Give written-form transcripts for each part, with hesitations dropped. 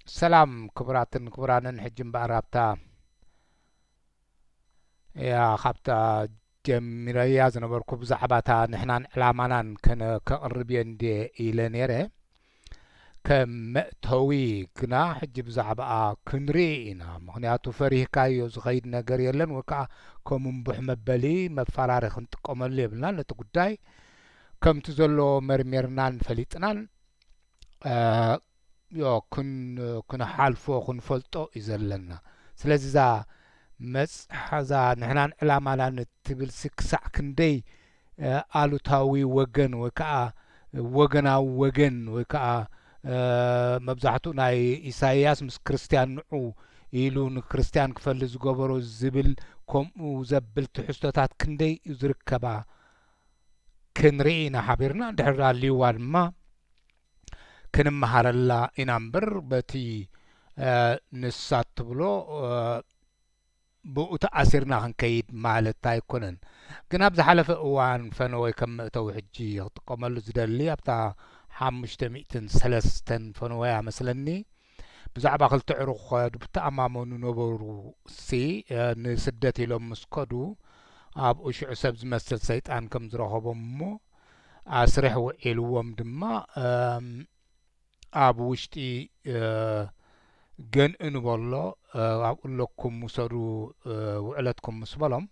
سلام كبراتن كبرانن حجم بقرابتا يا خابتا جميريا زنبركو بزعباتا نحنان علامانان كان كقربين دي إلى نيره كمأتوي كنا حجب زعبا كنرينا مغنياتو فريه كايو زغيد نقر يلن وكا كومنبح مبالي مفرارخ انتقوم اللي بلنا لتقداي كم تزلو مرميرنان فليتنان يو كنا حالفو كنفلطو إزلنا سلازي ذا مصحزا نحن علامانا نتبل سكسع كندي آلوتاوي وغن وكا وغنا وغن وكا مبزحتو ناي إساياس مس كريستيان نعو إلو كريستيان كفل زغبرو زبل كم زبل تحستات كندي يزركبا كنرينا حبيرنا دحرا ليوان ما كنمهارلا إنامبر بتي نسات بلو بؤت أسرنا هنكيد مالت تايكونن جناب زحلف أوان فنوي كم توحجي قمل زدلي أبتا حمشت مئتن سلستن فنوي مثلني بزعبا خل تعرخ بتا أمامون نبرو سي نسدتي لهم مسكدو أب أشع سبز مثل سيت أن كم زرهب مو أسرح وإلوم دما أب وشتي جن إنه والله أقول لكم مسرو وعلتكم مسبلهم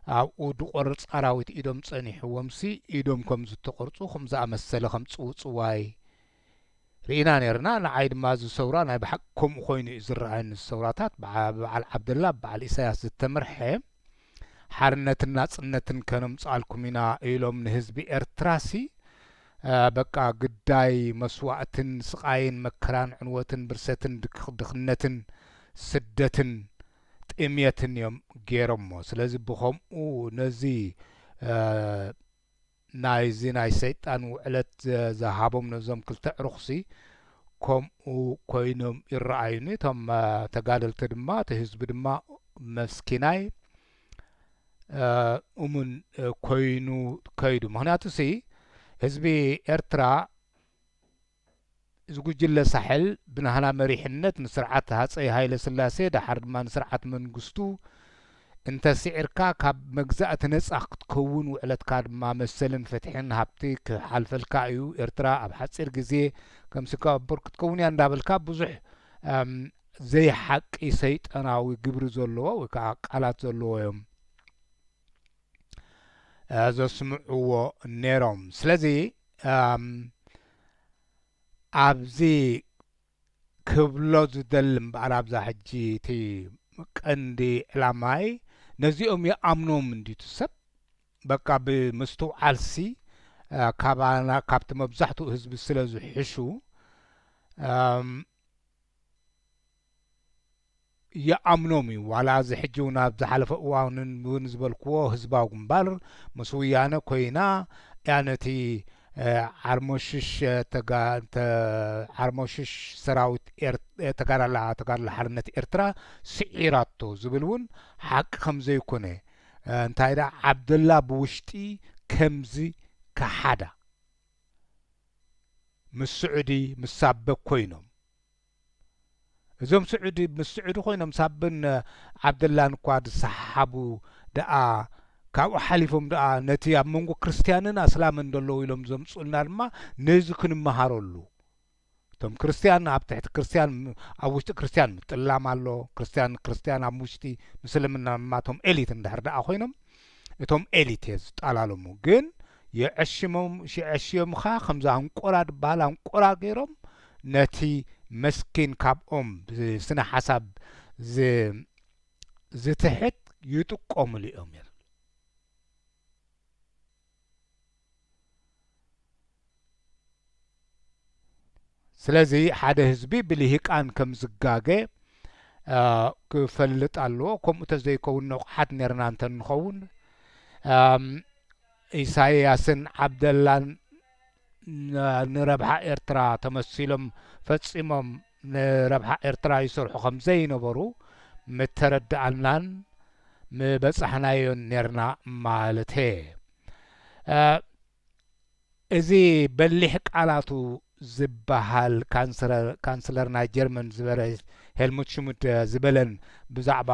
أود قرص أراويت إدم تصني حومسي إدم كم زت قرصو خمسة أمثلة خمسة واي رينا نرنا نعيد ما زو سوران هاي بحقكم خوين إزرعين السوراتات بعل عبد الله بعل إساياس التمرحي حرنة الناس إنتن كانوا مسألكم هنا إلهم نهزبي إرتراسي بقى قداي مسوعتن سقاين مكران عنوتن برستن دخنتن سدتن تقميتن يوم غيرمو سلازي بخم نزي نايزي ناي سيطان وعلت زهابهم نزوم كلتا رخصي كم كوينم الرأيني تم تقادل تدما تهزب دما مسكيناي أمن كوينو كيدو مهناتو سي هزبي إرترا زوجل ساحل بنهنا مريحنت نسرعت هاصي هاي لسلاسي دحر ما نسرعت من قستو انت سعركا كاب مجزأة نسخ تكون وعلت كاد ما مسلن فتحين هابتيك حلف الكايو إرترا أبحث إرجزي كم سكا برك تكوني عند بالكاب بزح زي حق يسيت أنا وجبر زلوا وكعقلات زلوا يوم هذا سمعوا نيرم سلزي أبزي كبلو زدلم بعرب زحجي تي قندي علاماي نزيهم يأمنوا من دي تسب بقى بمستو عالسي كابانا كابت مبزحتو حزب السلازو حشو يأمنومي ولا زحجونا بزحلف قوانن ونزبل كوو حزباو قنبال مسويانا كوينا يعني تي عرموشش عرموشش سراوت تقار حرنة إرترا سعيراتو زبلون حق خمزة يكونه انتايدا عبد الله بوشتي كمزي كحدا مسعودي مسابق كوينهم زوم سعودي مسعودي كوينهم سابن عبد الله نقاد صحابو دقا كاو حليفهم دا نتي منغو كريستياننا اسلامن دلو يلوم زمصلنا دما نزي كنمهارلو تم كريستيان اب تحت كريستيان او وسط كريستيان مطلام الله كريستيان اب وسطي مسلمنا ماتهم اليت اندحر دا خوينم اتم اليتز طالالمو ግን የዕሽሞም ሽዕሽዮም ኻ ከምዛ እንቆራድ ባላ እንቆራ ገይሮም ነቲ መስኪን ካብኦም ስነ ሐሳብ ዝትሕት ይጥቆምሉ እዮም ስለዚህ ሓደ ህዝቢ ብልሂቃን ከም ዝጋገ ክፈልጥ ኣለዎ ከምኡ ተዘይከውን ነቑሓት ነርና እንተ ንኸውን ኢሳይያስን ዓብደላን ንረብሓ ኤርትራ ተመሲሎም ፈጺሞም ንረብሓ ኤርትራ ይሰርሑ ከም ዘይነበሩ ምተረድኣልናን ምበጻሕናዮን ነርና ማለት እዚ በሊሕ ቃላቱ ዝበሃል ካንስለር ናይ ጀርመን ዝበለ ሄልሙት ሽሙት ዝበለን ብዛዕባ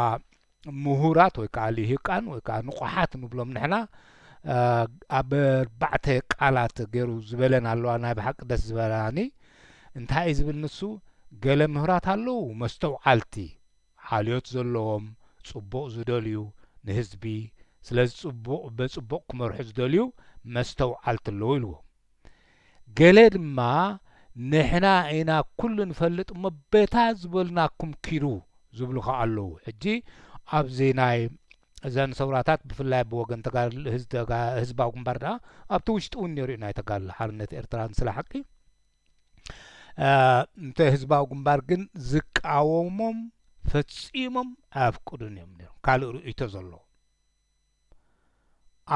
ምሁራት ወይ ከዓ ልሂቃን ወይ ከዓ ንቑሓት ንብሎም ንሕና ኣብ 4 ቃላት ገይሩ ዝበለን ኣለዋ ናይ ብሓቂ ደስ ዝበላኒ እንታይ እዩ ዝብል ንሱ ገለ ምሁራት ኣለዉ መስተውዓልቲ ሓልዮት ዘለዎም ጽቡቕ ዝደልዩ ንህዝቢ ስለዚ በጽቡቕ ክመርሑ ዝደልዩ መስተውዓልቲ ኣለዉ ኢልዎ ገለ ድማ ንሕና ኢና ኩሉ ንፈልጥ እሞ ቤታ ዝበልናኩም ኪዱ ዝብሉ ከዓ ኣለዉ ሕጂ ኣብዚ ናይ እዘን ሰውራታት ብፍላይ ብወገን ህዝባዊ ግንባር ደኣ ኣብቲ ውሽጢ እውን ነሪኡ ናይ ተጋድሎ ሓርነት ኤርትራ ስለ ሓቂ እንተ ህዝባዊ ግንባር ግን ዝቃወሞም ፈጺሞም ኣፍቅዱን እዮም ነይሮም ካልእ ርእይቶ ዘለዎ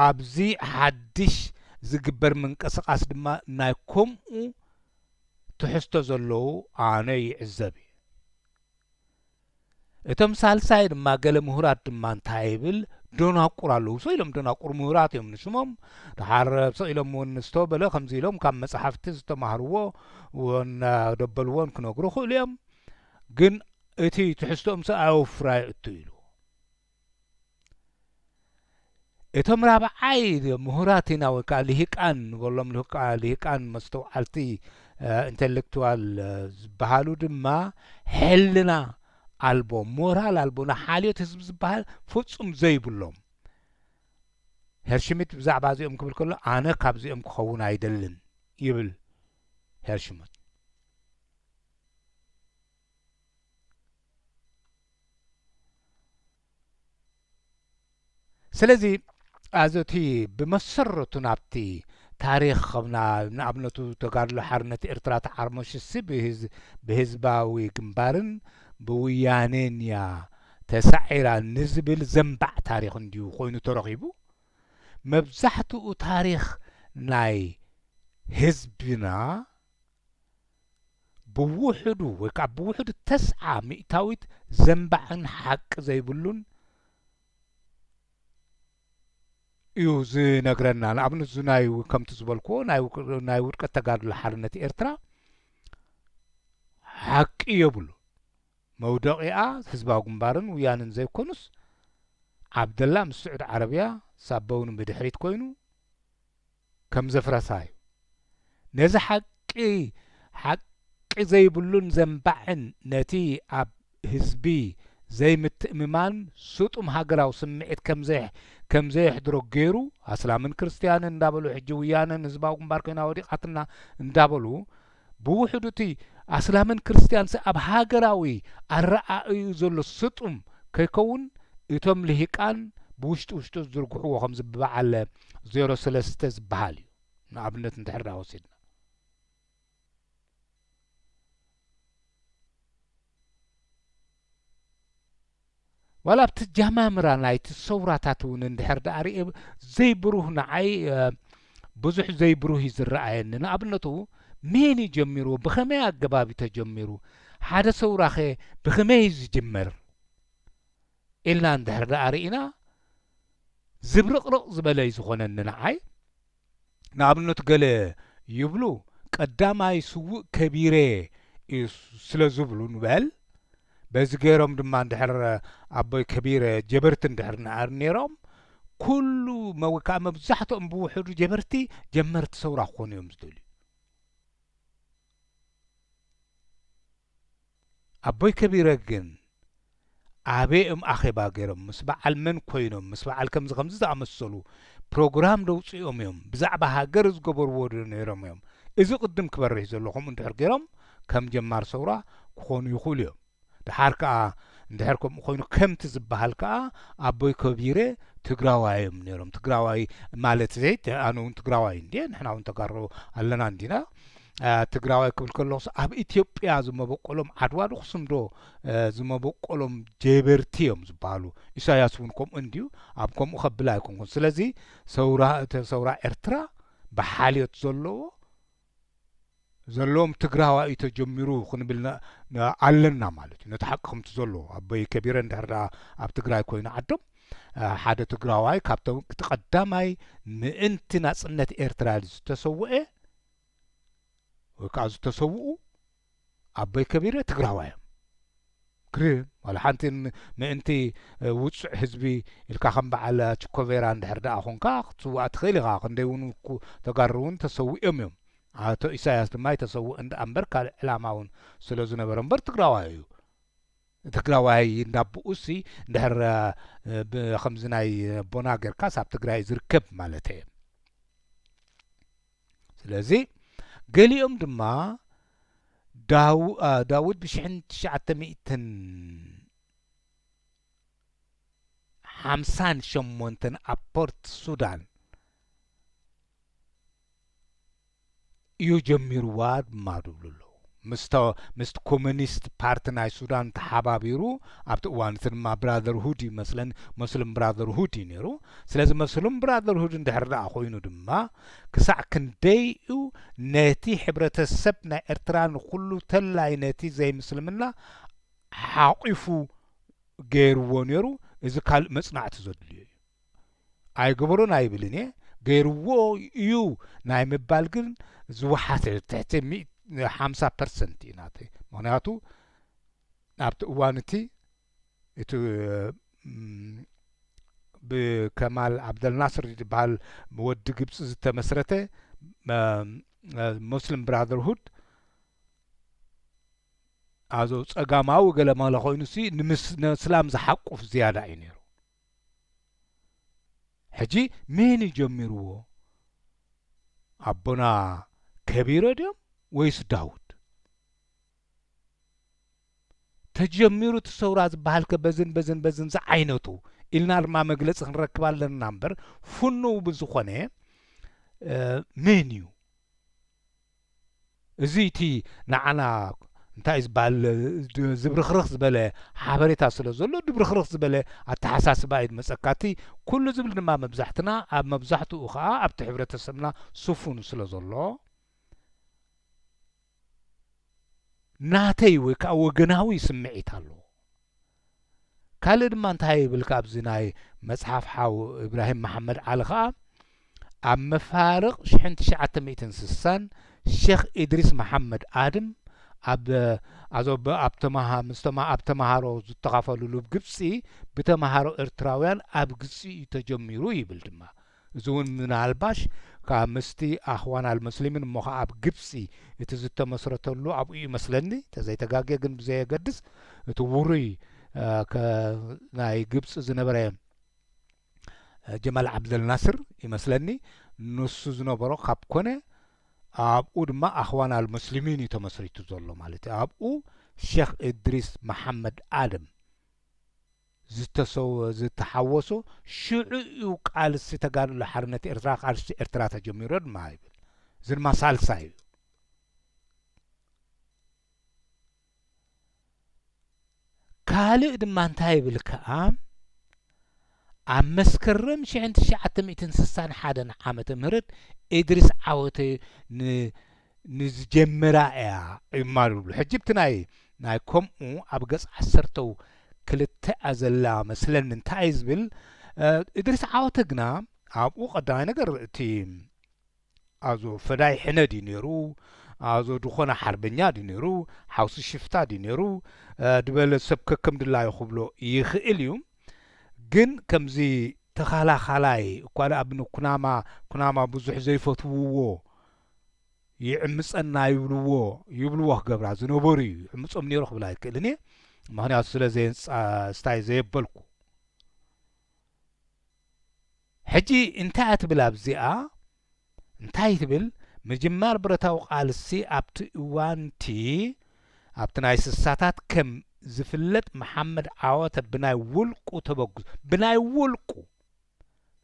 ኣብዚ ሓድሽ ዝግበር ምንቅስቓስ ድማ ናይ ከምኡ ትሕዝቶ ዘለዉ ኣነ ይዕዘብ እቶም ሳልሳይ ድማ ገለ ምሁራት ድማ እንታይ ይብል ደናቁር ኣለዉ ሰ ኢሎም ደናቁር ምሁራት እዮም ንስሞም ድሓር ሰኢሎም እውን ዝተበለ ከምዚ ኢሎም ካብ መጽሓፍቲ ዝተማሃርዎ ደበልዎን ክነግሩ ክእሉ እዮም ግን እቲ ትሕዝቶኦም ኣየወፍራይ እቱ ኢሉ እቶም ራብዓይ ምሁራት ኢና ወይ ከዓ ልሂቃን ንበሎም ልሂቃን መስተውዓልቲ ኢንተሌክቱዋል ዝበሃሉ ድማ ሕልና ኣልቦ ሞራል ኣልቦ ንሓልዮት ህዝቢ ዝበሃል ፍጹም ዘይብሎም ሄርሽሚት ብዛዕባ እዚኦም ክብል ከሎ ኣነ ካብዚኦም ክኸውን ኣይደልን ይብል ሄርሽሚት ስለዚ ኣዘቲ ብመሰረቱ ናብቲ ታሪክ ኸምና ንኣብነቱ ተጋድሎ ሓርነት ኤርትራ ተዓርሞሽሲ ብህዝባዊ ግንባርን ብውያኔን እያ ተሳዒራ ንዝብል ዘንባዕ ታሪክ እንዲሁ ኮይኑ ተረኺቡ መብዛሕትኡ ታሪክ ናይ ህዝብና ብውሕዱ ወይ ከዓ ብውሕዱ 900 ዘንባዕን ሓቂ ዘይብሉን እዩ ዝነግረና ንኣብነት ናይ ከምቲ ዝበልክዎ ናይ ውድቀት ተጋድሎ ሓርነት ኤርትራ ሓቂ የብሉ መውደቂኣ ህዝባዊ ግንባርን ውያንን ዘይኮኑስ ዓብደላ ምስ ስዑድ ዓረብያ ሳበውን ብድሕሪት ኮይኑ ከም ዘፍረሳ እዩ ነዚ ሓቂ ዘይብሉን ዘንባዕን ነቲ ኣብ ህዝቢ ዘይምትእምማን ስጡም ሃገራዊ ስምዒት ከምዘይሕድሮ ገይሩ ኣስላምን ክርስቲያንን እንዳበሉ ሕጂ ውያንን ህዝባዊ ግንባር ኮይና ወዲቓትና እንዳበሉ ብውሕዱ እቲ ኣስላምን ክርስቲያን ኣብ ሃገራዊ ኣረኣእዩ ዘሎ ስጡም ከይከውን እቶም ልሂቃን ብውሽጡ ዝዝርግሕዎ ከም ዝበዓለ 03 ዝበሃል እዩ ንኣብነት እንድሕር ዳ ወሲድና ዋላ ኣብቲ ጃማምራ ናይቲ ሰውራታት እውን እንድሕር ዳ ርአ ዘይብሩህ ንዓይ ብዙሕ ዘይብሩህ ዝረኣየኒ ንኣብነቱ መን ጀሚሩ ብኸመይ ኣገባቢ ተጀሚሩ ሓደ ሰውራኸ ብኸመይ ዝጅመር ኢልና እንድሕር ዳ ርኢና ዝብርቕርቕ ዝበለ ዝኾነኒ ንዓይ ንኣብነቱ ገለ ይብሉ ቀዳማይ ስውእ ከቢረ ስለ ዝብሉ ንበል በዚ ገይሮም ድማ እንድሕር ኣቦይ ከቢረ ጀበርቲ እንድሕር ነይሮም ኩሉ መወካ መብዛሕትኦም ብውሕዱ ጀመርቲ ሰውራ ክኾኑ እዮም ዝደልዩ ኣቦይ ከቢረ ግን ኣበኦም ኣኼባ ገይሮም ምስ በዓል መን ኮይኖም ምስ በዓል ከምዚ ዝኣመሰሉ ፕሮግራም ደውፅኦም እዮም ብዛዕባ ሃገር ዝገበርዎ ነይሮም እዮም እዚ ቅድም ክበርህ ዘለኹም እንድሕር ገይሮም ከም ጀማር ሰውራ ክኾኑ ይኽእሉ እዮም ድሓር ከዓ እንድሕር ከምኡ ኮይኑ ከምቲ ዝበሃል ከዓ ኣቦይ ከቢረ ትግራዋይ እዮም ነይሮም ትግራዋይ ማለት ዘይት ኣነ እውን ትግራዋይ እንድየ ንሕና እውን ተጋሩ ኣለና እንዲና ትግራዋይ ክብል ከለኹ ኣብ ኢትዮጵያ ዝመበቆሎም ዓድዋ ድኹስም ዶ ዝመበቆሎም ጀበርቲ እዮም ዝበሃሉ ኢሳያስ እውን ከምኡ እንድዩ ኣብ ከምኡ ከብል ኣይኮንኩን ስለዚ ሰውራ ኤርትራ ብሓልዮት ዘለዎም ትግራዋይ ተጀሚሩ ክንብል ኣለና ማለት እዩ ነቲ ሓቂ ከምቲ ዘለዎ ኣቦይ ከቢረ እንድሕር ኣብ ትግራይ ኮይኑ ዓዶም ሓደ ትግራዋይ ካብቶም ቀዳማይ ምእንቲ ናጽነት ኤርትራ ዝተሰውአ وكأز تسوؤوا أبي كبيرة تقراوهم كريم ولا حنتين ما أنت وصع حزبي الكاخم على تشكوفيرا عند حردا أخونكا سوات خيلي غاقن ديون تقرون تسوي يوم عاتو إساياس ما يتسوي عند أمريكا العماون سلوزنا برمبر تقراوهايو تقراوهاي نابوسي دهر بخمزناي بوناغر كاساب تقراي زركب مالتين سلازي قال يوم دما داود بشحن 958 أبورت السودان يجمروا مادولو مست كومونيست بارتنا السودان تحابيرو أبتوان ما برادر هودي مثلا مسلم برادر هودي نيرو سلازم مسلم برادر هودي ندهر أخوينو دما كسع كنديو ناتي حبرة السبنا إرتران كله تلاي ناتي زي مسلمنا حاقفو غيرو نيرو إذا كان مصنع تزدلي أي قبرون أي بلني غيرو يو ناي مبالغن زوحات تحت 50% يناتي معناته أبت وانتي إتو بكمال عبد الناصر بال مود جبس تمسرته مسلم براذرهود أزو أجمعوا وقال ما لقينا سي نسلام زحقوا في زيادة عينيرو حجي مين يجمروه أبونا كبيرة ديم ويس داود تجميرو تصورات بحالك بزن زعينتو إلنا ما مجلس نركب لنا نمبر فنو بزخنة منيو زيتي نعنا انتايز بال زبرخرخ زبالة حبريتا سلازولو دبرخرخ زبالة التحساس بايد مسكاتي كل زبل ما مبزحتنا أب مبزحتو أخا أب تحبرة السمنا صفون سلازولو ناتي وكا وغناوي سمعيت الله كالد ما انتهي بالكابزناي مصحف حاو إبراهيم محمد علخا أم مفارق شحن 960 الشيخ إدريس محمد آدم أزوب أبتمها مستمع أبتمهارو زتغافلو لبجبسي بتمهارو إرتراويان أبجسي تجميرو يبلدما زون من الباش كمستي أخوان المسلمين مخا أبجبسي يتزت مسرته له أبو مسلني تزاي تجاجي جن بزاي قدس توري كناي جبس زنبرة جمال عبد الناصر يمسلني نص زنبرة خبكونه أبو ما أخوان المسلمين يتمسري تزولو مالتي أبو شيخ إدريس محمد آدم زتحوسو شعو قال ستقال لحرنة إرتراق على إرتراق جميرود ما يبل زين ما سالسايو كالي دما انتهي بالكام عم مسكرم شعن 961 عامة مهرد إدريس عاوتي نزجمرا إمارو حجبتناي ناي كومو أبقص عسرتو كلتا أزلا مثلا ننتايز بال إدريس عاوتقنا أبو قداي نقر تيم أزو فداي حنا دي نيرو أزو دخونا حربنيا دي نيرو حوس الشفتا دي نيرو دبال سبككم دلا يخبلو يخيليوم جن كمزي تخالا خالاي قال ابن كناما بزح زي فتوو يعمصنا يبلوه قبل زنوبوري يعمصم نيروخ بلاي كلني ما هني اسلا زي ستاي زي بلكو حجي انتات بلا بزيا انتاي تبل مجمار برتاو قال سي ابت وانتي ابتناي ساتات كم زفلت محمد عوات بناي ولقو تبقز بناي ولقو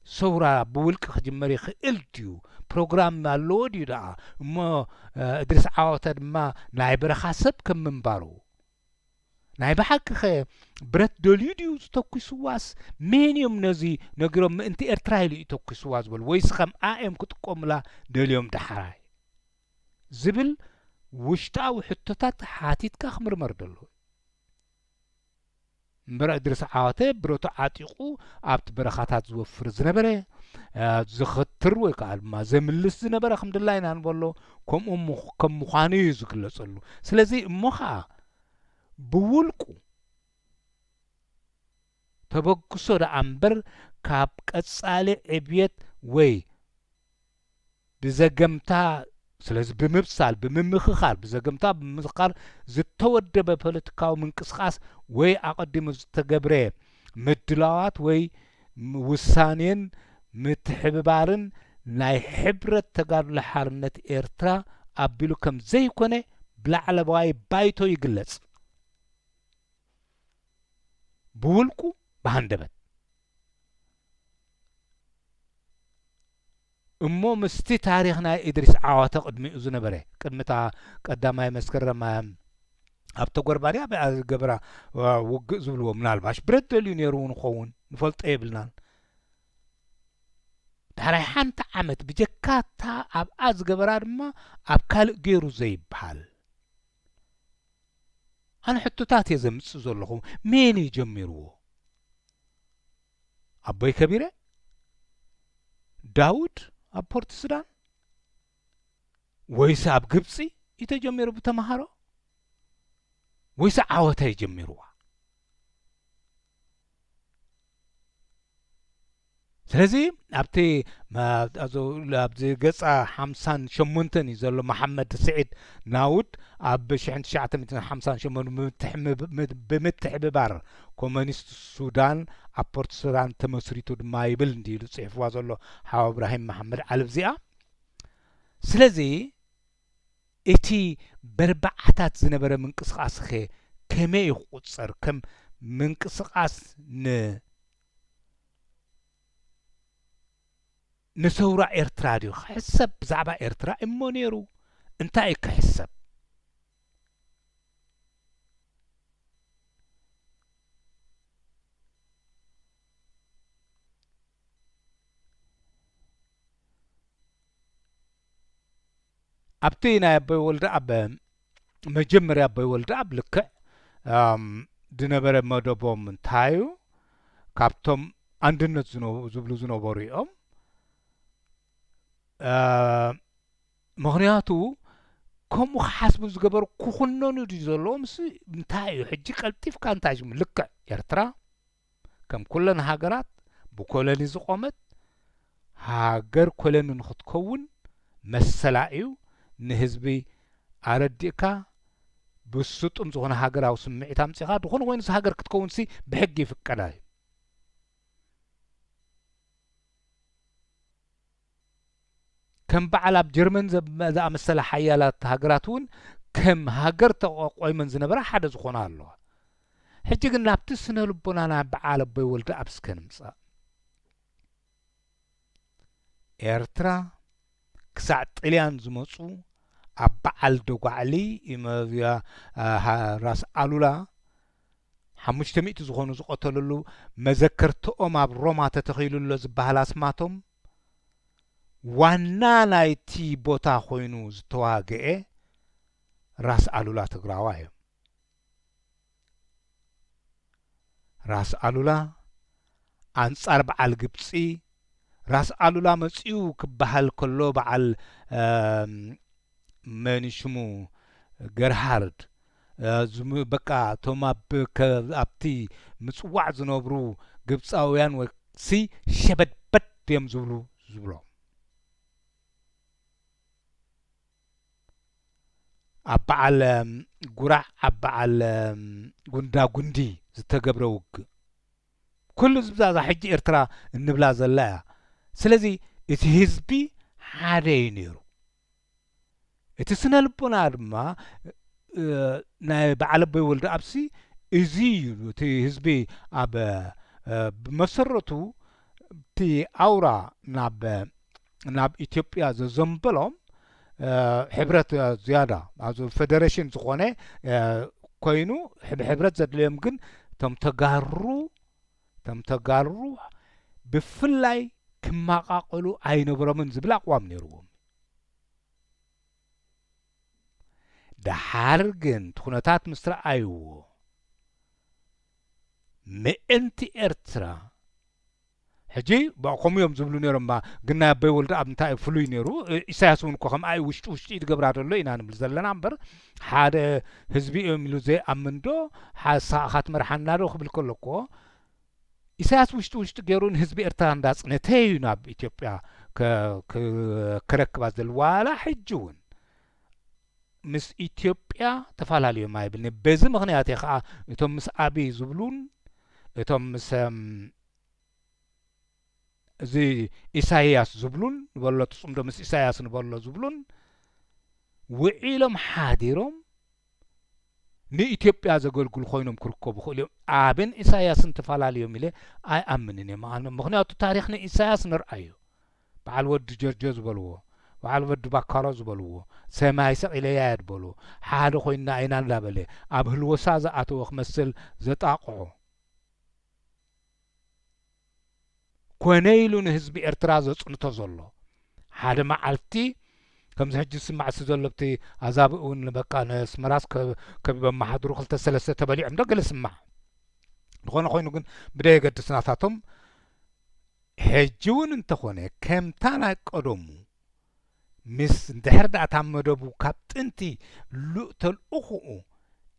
سورة بولك خجمري خيلتيو بروغرام مالو ديو دا ما ادرس عوات ما ناي برخاسب كم منبارو ناي بحق خي برت دوليو ديو ستوكي سواس مينيوم نزي نقرم انت ارترايلي توكي سواس بل ويسخم آئم كتقوم لا دوليوم دحراي زبل وشتاو حتتات حاتيت كاخمر مردلو እምበር እድሪስ ዓወተ ብረቱ ዓጢቑ ኣብቲ በረኻታት ዝወፍር ዝነበረ ዝኽትር ወይ ከዓ ድማ ዘምልስ ዝነበረ ከም ድላይ ኢና ንበሎ ከምኡ ከም ምዃኑ እዩ ዝግለጸሉ ስለዚ እሞ ከዓ ብውልቁ ተበግሶ ደኣ እምበር ካብ ቀጻሊ ዕብየት ወይ ብዘገምታ ስለዚ ብምብሳል ብምምኽኻር ብዘገምታ ብምምኽኻር ዝተወደበ ፖለቲካዊ ምንቅስቓስ ወይ ኣቐዲሙ ዝተገብረ ምድላዋት ወይ ውሳኔን ምትሕብባርን ናይ ሕብረት ተጋድሎ ሓርነት ኤርትራ ኣቢሉ ከም ዘይኮነ ብላዕለዋይ ባይቶ ይግለጽ ብውልቁ በሃንደበት እሞ ምስቲ ታሪኽ ናይ ኢድሪስ ዓወተ ቅድሚኡ ዝነበረ ቅድሚታ ቀዳማይ መስከረም ኣብ ተጎርባርያ ገበራ ውግእ ዝብልዎ ምናልባሽ ብረት ደልዩ ነይሩ እውን ኸውን ንፈልጦ የብልናን ድሕሪ ሓንቲ ዓመት ብጀካታ ኣብኣ ዝገበራ ድማ ኣብ ካልእ ገይሩ ዘይበሃል ኣነ ሕቶታት እየ ዘምጽእ ዘለኹ መን እዩ ጀሚርዎ ኣቦይ ከቢረ ዳውድ ኣብ ፖርት ሱዳን ወይስ ኣብ ግብፂ ይተጀሚሩ ብተምሃሮ ወይስ ዓወተ ይጀሚርዋ ስለዚ ኣብቲ ኣብዚ ገጻ 58 እዩ ዘሎ መሐመድ ስዒድ ናውድ ኣብ 1958 ብምትሕብባር ኮሙኒስት ሱዳን ኣብ ፖርት ሱዳን ተመስሪቱ ድማ ይብል እንዲሉ ጽሕፍዋ ዘሎ ሓዋ እብራሂም መሐመድ ዓለብዚኣ ስለዚ እቲ በርባዕታት ዝነበረ ምንቅስቓስ ኸ ከመይ ይቁጸር ከም ምንቅስቓስ ንሰውራ ኤርትራ ድዩ ክሕሰብ ብዛዕባ ኤርትራ እሞ ነይሩ እንታይ እዩ ክሕሰብ ኣብቲ ናይ ኣቦይ ወልደ ኣብ መጀመርያ ኣቦይ ወልደ ኣብ ልክዕ ዝነበረ መደቦም እንታይ እዩ ካብቶም አንድነት ዝብሉ ዝነበሩ እዮም ምክንያቱ ከምኡ ክሓስቡ ዝገበሩ ክኹነኑ ድዩ ዘለዎ ምስ እንታይ እዩ ሕጂ ቀልጢፍካ እንታይ እዩ ልክዕ ኤርትራ ከም ኩለን ሃገራት ብኮሎኒ ዝቆመት ሃገር ኮሎኒ ንኽትከውን መሰላ እዩ ንህዝቢ ኣረዲእካ ብስጡም ዝኾነ ሃገራዊ ስምዒት ኣምፂኻ ድኾነ ኮይኑስ ሃገር ክትከውንሲ ብሕጊ ይፍቀዳ እዩ ከም በዓል ኣብ ጀርመን ዝኣመሰለ ሓያላት ሃገራት እውን ከም ሃገር ተቆይመን ዝነበራ ሓደ ዝኾና ኣለዋ ሕጂ ግን ናብቲ ስነ ልቦና ናይ በዓል ኣቦይ ወልደ ኣብ እስከ ንምፃእ ኤርትራ ክሳዕ ጥልያን ዝመፁ ኣብ በዓል ደጓዕሊ ራስ ኣሉላ 500 ዝኾኑ ዝቆተለሉ መዘከርትኦም ኣብ ሮማ ተተኺሉሎ ዝበሃል ኣስማቶም ዋና ናይቲ ቦታ ኮይኑ ዝተዋግአ ራስ ኣሉላ ትግራዋ እዩ ራስ ኣሉላ ኣንጻር በዓል ግብፂ ራስ ኣሉላ መጺኡ ክበሃል ከሎ በዓል መን ሽሙ ገርሃርድ በቃ ቶም ኣብቲ ምጽዋዕ ዝነብሩ ግብፃውያን ወይ ሸበድበድ እዮም ዝብሎ ኣብ በዓል ጉራዕ ኣብ በዓል ጉንዳ ጉንዲ ዝተገብረ ውግእ ኩሉ ዝብዛዛ ሕጂ ኤርትራ እንብላ ዘላ እያ ስለዚ እቲ ህዝቢ ሓደ እዩ ነይሩ እቲ ስነ ልቦና ድማ ናይ በዓል ኣቦይ ወልደ ኣብሲ እዚ እዩ እቲ ህዝቢ ኣብ ብመሰረቱ እቲ ኣውራ ናብ ኢትዮጵያ ዘዘንበሎም ሕብረት ዝያዳ ኣብ ፌደሬሽን ዝኾነ ኮይኑ ሕብረት ዘድልዮም ግን ቶም ተጋሩ ብፍላይ ክማቃቀሉ ኣይነበሮምን ዝብል ኣቋም ነይሩዎም ድሓር ግን ኩነታት ምስ ረኣይዎ ምእንቲ ኤርትራ ሕጂ በቆም እዮም ዝብሉ ነይሮም ግና ኣበይ ወልዲ ኣብ እንታይ ፍሉይ ነይሩ ኢሳያስ እውን እኮ ከም ኣይ ውሽጢ ትገብራ ደሎ ኢና ንብል ዘለና እምበር ሓደ ህዝቢ እዮም ኢሉ ዘይኣምን ዶ ሓሳኻ ትመርሓና ዶ ክብል ከሎ እኮ ኢሳያስ ውሽጢ ገይሩ ንህዝቢ ኤርትራ እንዳፅነተ እዩ ናብ ኢትዮጵያ ክረክባ ዘል ዋላ ሕጂ እውን ምስ ኢትዮጵያ ተፈላለዮም ኣይብልኒ በዚ ምክንያት ከዓ እቶም ምስ ኣብይ ዝብሉን እቶም ምስ እዚ ኢሳያስ ዝብሉን ንበሎ ትፅምዶ ምስ ኢሳያስ ንበሎ ዝብሉን ውዒሎም ሓዲሮም ንኢትዮጵያ ዘገልግሉ ኮይኖም ክርከቡ ክእሉ እዮም ኣብን ኢሳያስን ተፈላለዮም ኢለ ኣይኣምንን እየ ምክንያቱ ታሪክ ንኢሳያስ ንርአዩ በዓል ወዲ ጀርጀ ዝበልዎ በዓል ወዲ ባካሮ ዝበልዎ ሰማይ ሰቂለያ ድበሉ ሓደ ኮይንና ኢና እንዳበለ ኣብ ህልወሳ ዝኣተወ ክመስል ዘጣቕዖ ኮነ ኢሉ ንህዝቢ ኤርትራ ዘፅንቶ ዘሎ ሓደ መዓልቲ ከምዚ ሕጂ ስማዕ ዘለብቲ ኣዛብ እውን በቃ ነስመራስ ከቢበማሓድሩ 2-3 ተበሊዖም ዶ ገለ ስማዕ ዝኾነ ኮይኑ ግን ብደይ ገድስናታቶም ሕጂ እውን እንተኾነ ከምታ ናይ ቀደሙ ምስ እንድሕር ዳእታ መደቡ ካብ ጥንቲ ተልእኹኡ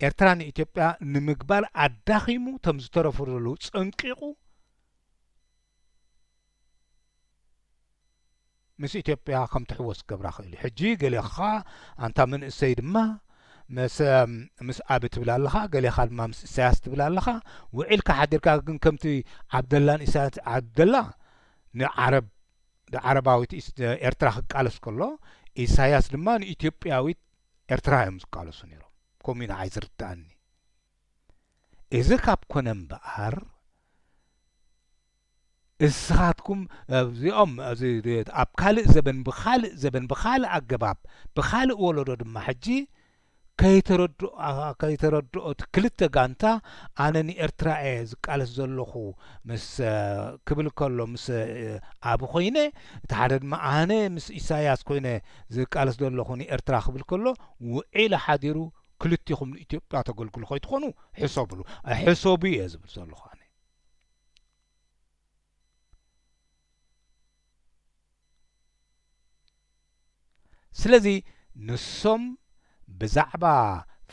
ኤርትራ ንኢትዮጵያ ንምግባር ኣዳኺሙ ቶም ዝተረፉ ዘለዉ ፀንቂቑ ምስ ኢትዮጵያ ከም ትሕወስ ገብራ ክእል ሕጂ ገሌኻ ኣንታ መንእሰይ ድማ ምስ ኣብ ትብል ኣለኻ ገሌኻ ድማ ምስ ኢሳያስ ትብል ኣለኻ ውዒልካ ሓዲርካ ግን ከምቲ ዓብደላን ኢሳያስ ዓብደላ ንዓረባዊት ኤርትራ ክቃለስ ከሎ ኢሳያስ ድማ ንኢትዮጵያዊት ኤርትራ እዮም ዝቃለሱ ነይሮም ከምኡ ኢና ኣይዝርዳእኒ እዚ ካብ ኮነ እምበኣር እስኻትኩም እዚኦም ኣብ ካልእ ዘበን ብካልእ ኣገባብ ብካልእ ወለዶ ድማ ሕጂ ከይተረድኦት ክልተ ጋንታ ኣነ ንኤርትራ እየ ዝቃለስ ዘለኹ ምስ ክብል ከሎ ምስ ኣብ ኮይነ እቲ ሓደ ድማ ኣነ ምስ ኢሳያስ ኮይነ ዝቃለስ ዘለኹ ንኤርትራ ክብል ከሎ ውዒለ ሓዲሩ ክልቲኹም ንኢትዮጵያ ተገልግሉ ኮይትኾኑ ሕሰብሉ ሕሰቡ እየ ዝብል ዘለኹ ኣነ ስለዚ ንሶም ብዛዕባ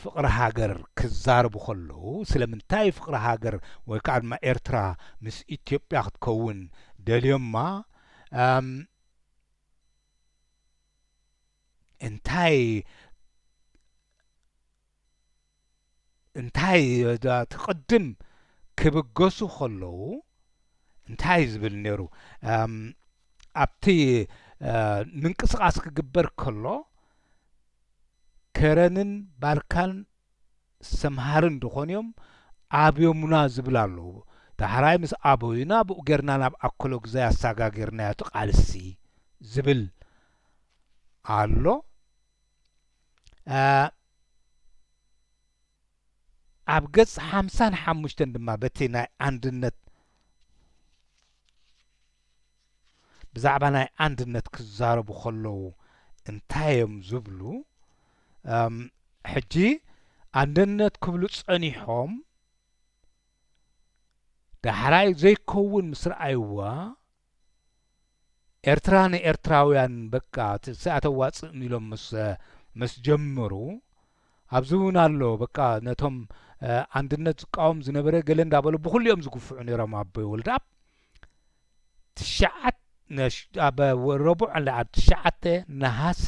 ፍቅሪ ሃገር ክዛረቡ ከለዉ ስለምንታይ ፍቅሪ ሃገር ወይ ከዓ ድማ ኤርትራ ምስ ኢትዮጵያ ክትከውን ደልዮማ እንታይ ትቅድም ክብገሱ ከለዉ እንታይ ዝብል ነይሩ ኣብቲ ምንቅስቃስ ክግበር ከሎ ከረንን ባልካን ሰምሃርን ድኾን እዮም ኣብዮሙና ዝብል ኣለዉ ዳሕራይ ምስ ኣበዩና ብኡ ጌርና ናብ ኣኮሎ ግዜ ኣሰጋጊርናዮ ትቃልሲ ዝብል ኣሎ ኣብ ገጽ 55 ድማ በቲ ናይ አንድነት ብዛዕባ ናይ አንድነት ክዛረቡ ከለዉ እንታዮም ዝብሉ ሕጂ አንድነት ክብሉ ጸኒሖም ዳሕራይ ዘይከውን ምስ ረኣይዋ ኤርትራ ንኤርትራውያን በቃ ተዋፅእ ኢሎም ምስ ጀመሩ ኣብዚውን ኣሎ በቃ ነቶም አንድነት ዝቃወም ዝነበረ ገለ እንዳበሉ ብኩልኦም ዝግፍዑ ነይሮም ኣበይ ወልዳብ ኣብ ረቡዕ ትሽዓተ ነሃሴ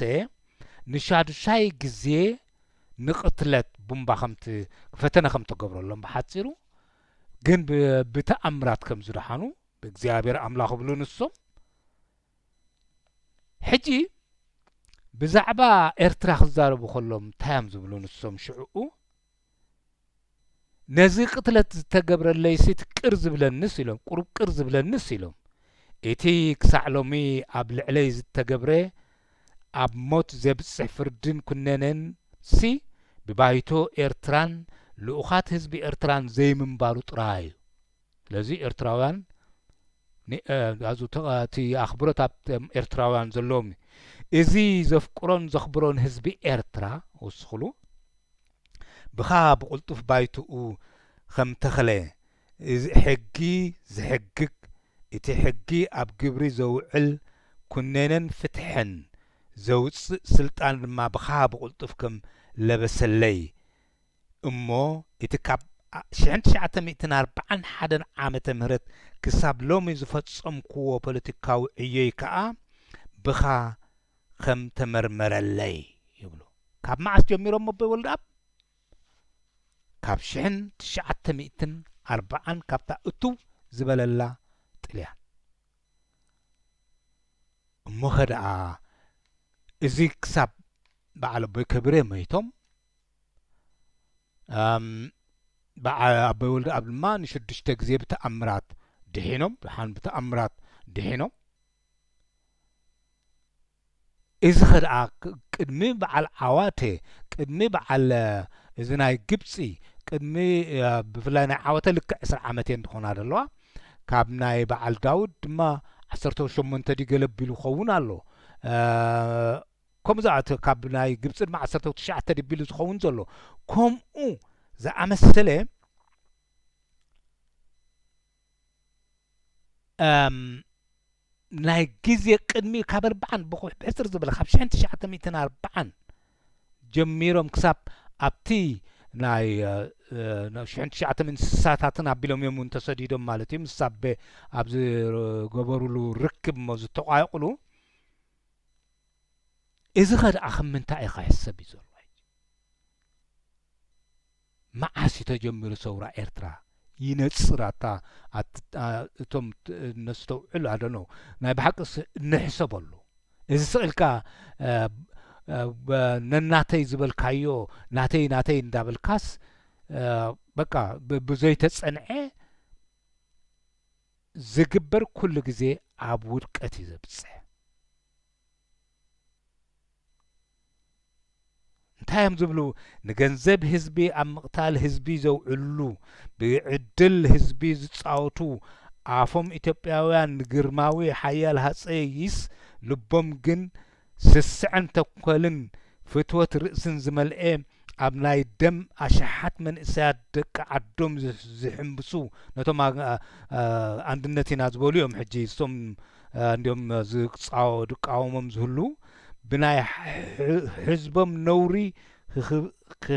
ንሻድሻይ ግዜ ንቅትለት ቡምባ ፈተነ ከም ተገብረሎም ብሓፂሩ ግን ብተኣምራት ከም ዝደሓኑ ብእግዚአብሔር ኣምላኽ ብሉ ንሶም ሕጂ ብዛዕባ ኤርትራ ክዛረቡ ከሎም እንታዮም ዝብሉ ንሶም ሽዑኡ ነዚ ቅትለት ዝተገብረለይሲ ቅር ዝብለንስ ኢሎም ቁሩብ ቅር ዝብለንስ ኢሎም እቲ ክሳዕ ሎሚ ኣብ ልዕለይ ዝተገብረ ኣብ ሞት ዘብፅሕ ፍርድን ኩነነን ሲ ብባይቶ ኤርትራን ልኡኻት ህዝቢ ኤርትራን ዘይምንባሩ ጥራይ ስለዚ ኤርትራውያን እቲ ኣኽብሮት ኣብ ኤርትራውያን ዘለዎም እዚ ዘፍቅሮን ዘኽብሮን ህዝቢ ኤርትራ ወስኽሉ ብኻ ብቁልጡፍ ባይትኡ ከም ተኸለ حجي زحقق إتي حجي أب جبري زوعل كننن فتحن زوص سلطان ما بخاب قلطفكم لبسلي أمو إتي كاب شحن تشعة مئتين أربعان حدن عامة مهرت كساب لومي زفتصم كوو بوليتيكاو إيكا بخا خم تمرمر اللي يقولوا كاب معس جميرو مبي ولد أب كاب شحن تشعة مئتين أربعان كابتا أتو زبال الله تليان مخدعا إزي كساب بعلى بي كبري ميتم بعلى أبي ولد قبل ما نشدش تجزيه بتأمرات دحينهم بحان بتأمرات دحينهم إذا خدعا قدمي بعلى عواتي قدمي بعلى إذا ناي جبسي قدمي بفلانا عواتي لك 10 عامتين تخون هذا اللوا كاب ناي بعل داود ما 18 دي قلب بيلو خون الله كم زعت كاب ناي جبس ما 19 دي بيلو خون زلو كم ذا أمثله ناي جزي قدمي كابر بعن بخو بأسر زبل خبشين 940 جميرهم كساب أبتي ناي شحن 9 ساعتنا بلوم يوم تسديدهم مالتي مساب أبز جبروا له ركب موز تقايقلو إذا خد أخم من تاعي حسب يزور ما عسي تجمر سورة إرترا ينصر تا أتم نستوعل هذا نو ناي بحق نحسب له إذا سألك نناتي زبل كايو ناتي ندابل كاس بقى بزي تصنعي زقبر كل جزء عبود قتي زبصح انتايم زبلو نجنزب حزبي ام مقتال حزبي زوعلو بعدل حزبي زصاوتو عفم ኢትዮጵያውያን ግርማዊ ሓያል ሃፀይስ ልቦም ግን ስስዕን ተኮልን ፍትወት ርእስን ዝመልአ ኣብ ናይ ደም ኣሽሓት መንእሰያት ደቂ ዓዶም ዝሕምብሱ ነቶም አንድነት ኢና ዝበሉ እዮም ሕጂ እሶም እንዲኦም ዝቃወሞም ዝህሉ بناي حزبهم نوري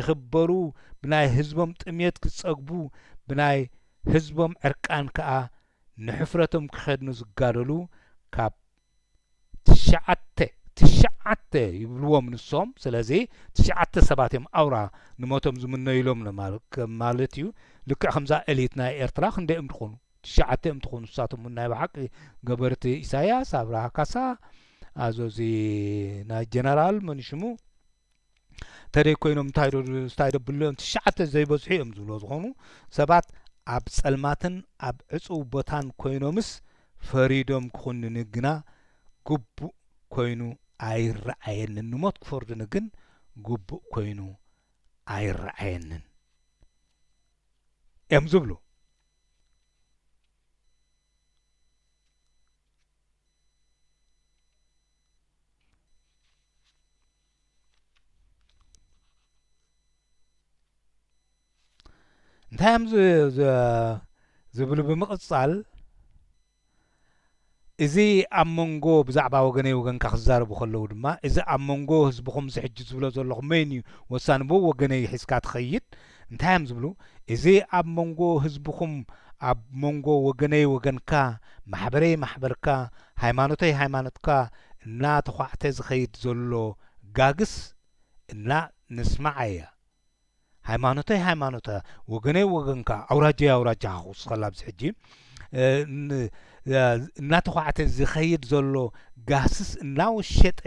خبرو بناي حزبهم تميت كصقبو بناي حزبهم عرقان كا نحفرتهم كخدنو زغادلو كاب تشعت يبلوهم نصوم سلازي تشعت سباتهم اورا نموتهم زمنو يلوم مالتيو لك خمسه اليتنا ايرترا خندهم تخونو تشعتهم تخونو ساتهم من بحق غبرتي إساياس ابرا كاسا أزوزي نا جنرال منشمو تري كوينوم تايرو بلون تشعت زي بصحيهم زلو زخونو سبات أب سلماتن أب عصو بوتان كوينومس فريدوم كون نجنا قب كوينو أير عين نموت كفرد نجن قب كوينو أير عين يمزبلو نتايم زبلو بمقصال إزي أمونغو بزعبا وغني وغن كخزار بخلو دما إزي أمونغو هزبخم سحج زبلو زلو ميني وسانبو وغني حسكات خيط نتايم زبلو إزي أمونغو هزبخم أمونغو وغني وغن كا محبركا هايمانوتكا نا تخوحتي زخيط زلو غاقس نا نسمعيا ሃይማኖታ ወገኔ ወገንካ አውራጃ ኹስ خلابس حجي እናተኳዕተ ዝኸይድ ዘሎ ጋስስ እናውሸጠ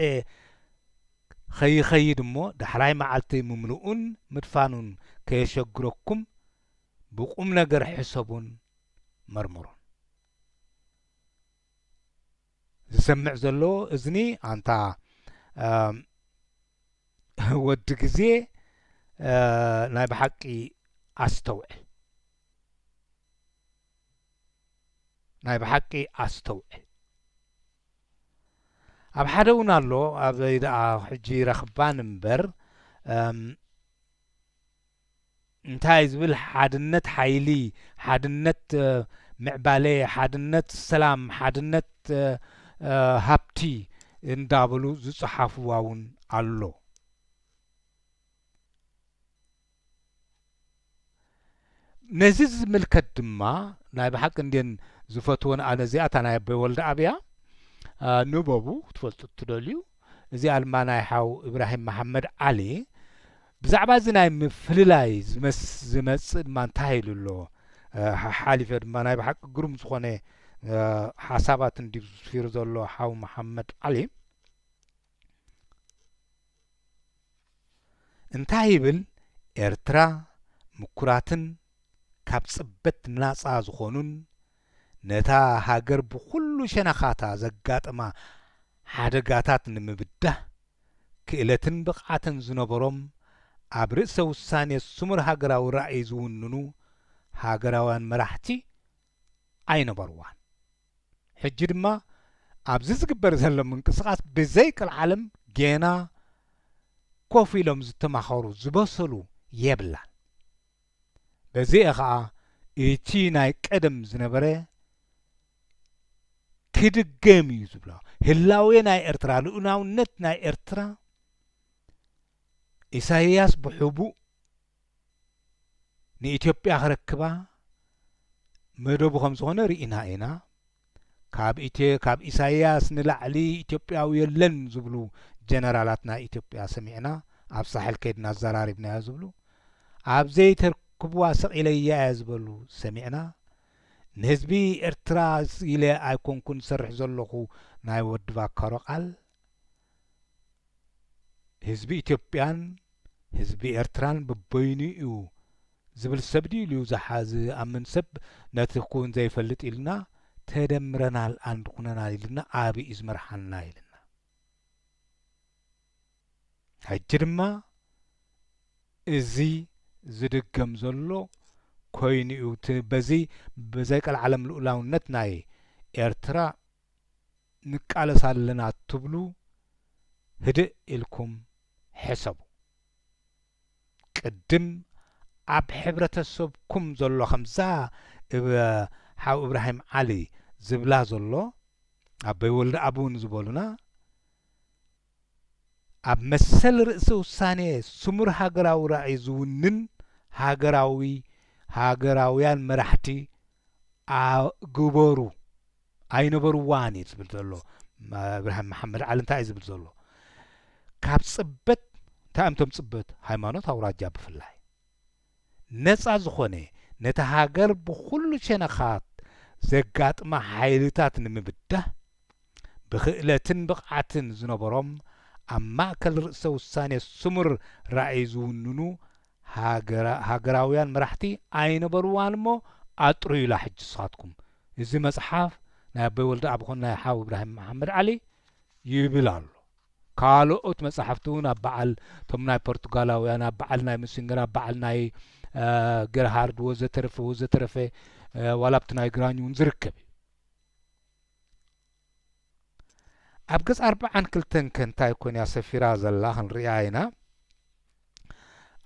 خيد مو دحراي معلتي مملؤون مدفانون كيشغركم بقوم نجر حسابون مرمرون سمع زلو اذني انت ود غزي ناي بحقي استوعل اب حدونا له اب حجي رخبان منبر እንታይ ዝብል ሓድነት ሓይሊ ሓድነት ምዕባለ ሓድነት ሰላም ሓድነት ሃብቲ እንዳብሉ ዝጽሓፍዋ እውን ኣሎ ነዚ ዝምልከት ድማ ናይ ብሓቂ እንድን ዝፈትዎን ኣነ እዚኣታ ናይ ኣቦይ ወልደ ኣብያ ንበቡ ክትፈልጡ ትደልዩ እዚኣ ድማ ናይ ሓው ኢብራሂም መሓመድ ዓሊ ብዛዕባ እዚ ናይ ምፍልላይ ዝመጽእ ድማ እንታይ ኢሉ ኣሎ ሓሊፈ ድማ ናይ ብሓቂ ግሩም ዝኾነ ሓሳባት እንዲሁ ዝስፊሩ ዘሎ ሓው መሓመድ ዓሊ እንታይ ይብል ኤርትራ ምኩራትን ካብ ጽበት ናጻ ዝኾኑን ነታ ሃገር ብኩሉ ሸነኻታ ዘጋጥማ ሓደጋታት ንምብዳህ ክእለትን ብቕዓትን ዝነበሮም ኣብ ርእሰ ውሳኔ ስሙር ሃገራዊ ራእይ ዝውንኑ ሃገራውያን መራሕቲ ኣይነበርዋን ሕጂ ድማ ኣብዚ ዝግበር ዘሎ ምንቅስቓስ ብዘይክል ዓለም ጌና ኮፍ ኢሎም ዝተማኸሩ ዝበሰሉ የብላን በዚኣ ኸዓ እቲ ናይ ቀደም ዝነበረ ክድገም እዩ ዝብላ ህላዌ ናይ ኤርትራ ልኡናውነት ናይ ኤርትራ ኢሳይያስ ብሕቡእ ንኢትዮጵያ ክረክባ መደቡ ከም ዝኾነ ርኢና ኢና ካብ ኢሳይያስ ንላዕሊ ኢትዮጵያዊ የለን ዝብሉ ጀነራላት ናይ ኢትዮጵያ ሰሚዕና ኣብ ሳሕል ከይድና ዘራሪብናዮ ዝብሉ ኣብ ዘይተርክብዋ ሰቒለያ እያ ዝበሉ ሰሚዕና ንህዝቢ ኤርትራ ኢለ ኣይኮንኩን ዝሰርሕ ዘለኹ ናይ ወዲ ባካሮ ቃል ህዝቢ ኢትዮጵያን ህዝቢ ኤርትራን በበይኑ እዩ ዝብል ሰብ ድዩ ዝኣምን ሰብ ነቲ ኩን ዘይፈልጥ ኢልና ተደምረናል አንድ ኩነናል ኢልና ኣብ እዩ ዝመርሓና ኢልና ሕጂ ድማ እዚ ዝድገም ዘሎ ኮይኑ እዩ በዚ ብዘይቀል ዓለም ልኡላውነት ናይ ኤርትራ ንቃለሳለና ትብሉ ህድእ ኢልኩም ሕሰቡ ቅድም ኣብ ሕብረተሰብኩም ዘሎ ከምዛ ሓው ኢብራሂም ዓሊ ዝብላ ዘሎ ኣበይ ወልደ ኣቡን ዝበሉና ኣብ መሰል ርእሲ ውሳኔ ስሙር ሃገራዊ ራእይ ዝውንን ሃገራውያን መራሕቲ ግበሩ ኣይነበሩዋን እዩ ዝብል ዘሎ ኢብራሂም መሓመድ ዓሊ እንታይ እዩ ዝብል ዘሎ ካብ ጽበት እንታይ እምቶም ጽበት ሃይማኖት ኣውራጃ ብፍላይ ነጻ ዝኾነ ነቲ ሃገር ብኩሉ ሸነኻት ዘጋጥማ ሓይልታት ንምብዳህ ብኽእለትን ብቕዓትን ዝነበሮም ኣብ ማእከል ርእሰ ውሳኔ ስሙር ራእይ ዝውንኑ ሃገራውያን መራሕቲ ኣይነበሩዋን እሞ ኣጥሩ ኢላ ሕጂ ስኻትኩም እዚ መጽሓፍ ናይ ኣቦይ ወልደ ኣብኾን ናይ ሓው ኢብራሂም መሓመድ ዓሊ ይብል ኣሎ ካልኦት መጽሓፍቲ እውን ኣብ በዓል ቶም ናይ ፖርቱጋላውያን ኣብ በዓል ናይ ሙሲንገር ኣብ በዓል ናይ ገርሃርድ ወዘተረፈ ዋላብቲ ናይ ግራኝ እውን ዝርከብ እዩ ኣብ ገጽ 42 ከንታይ ኮይና ሰፊራ ዘላ ክንሪኣ ኢና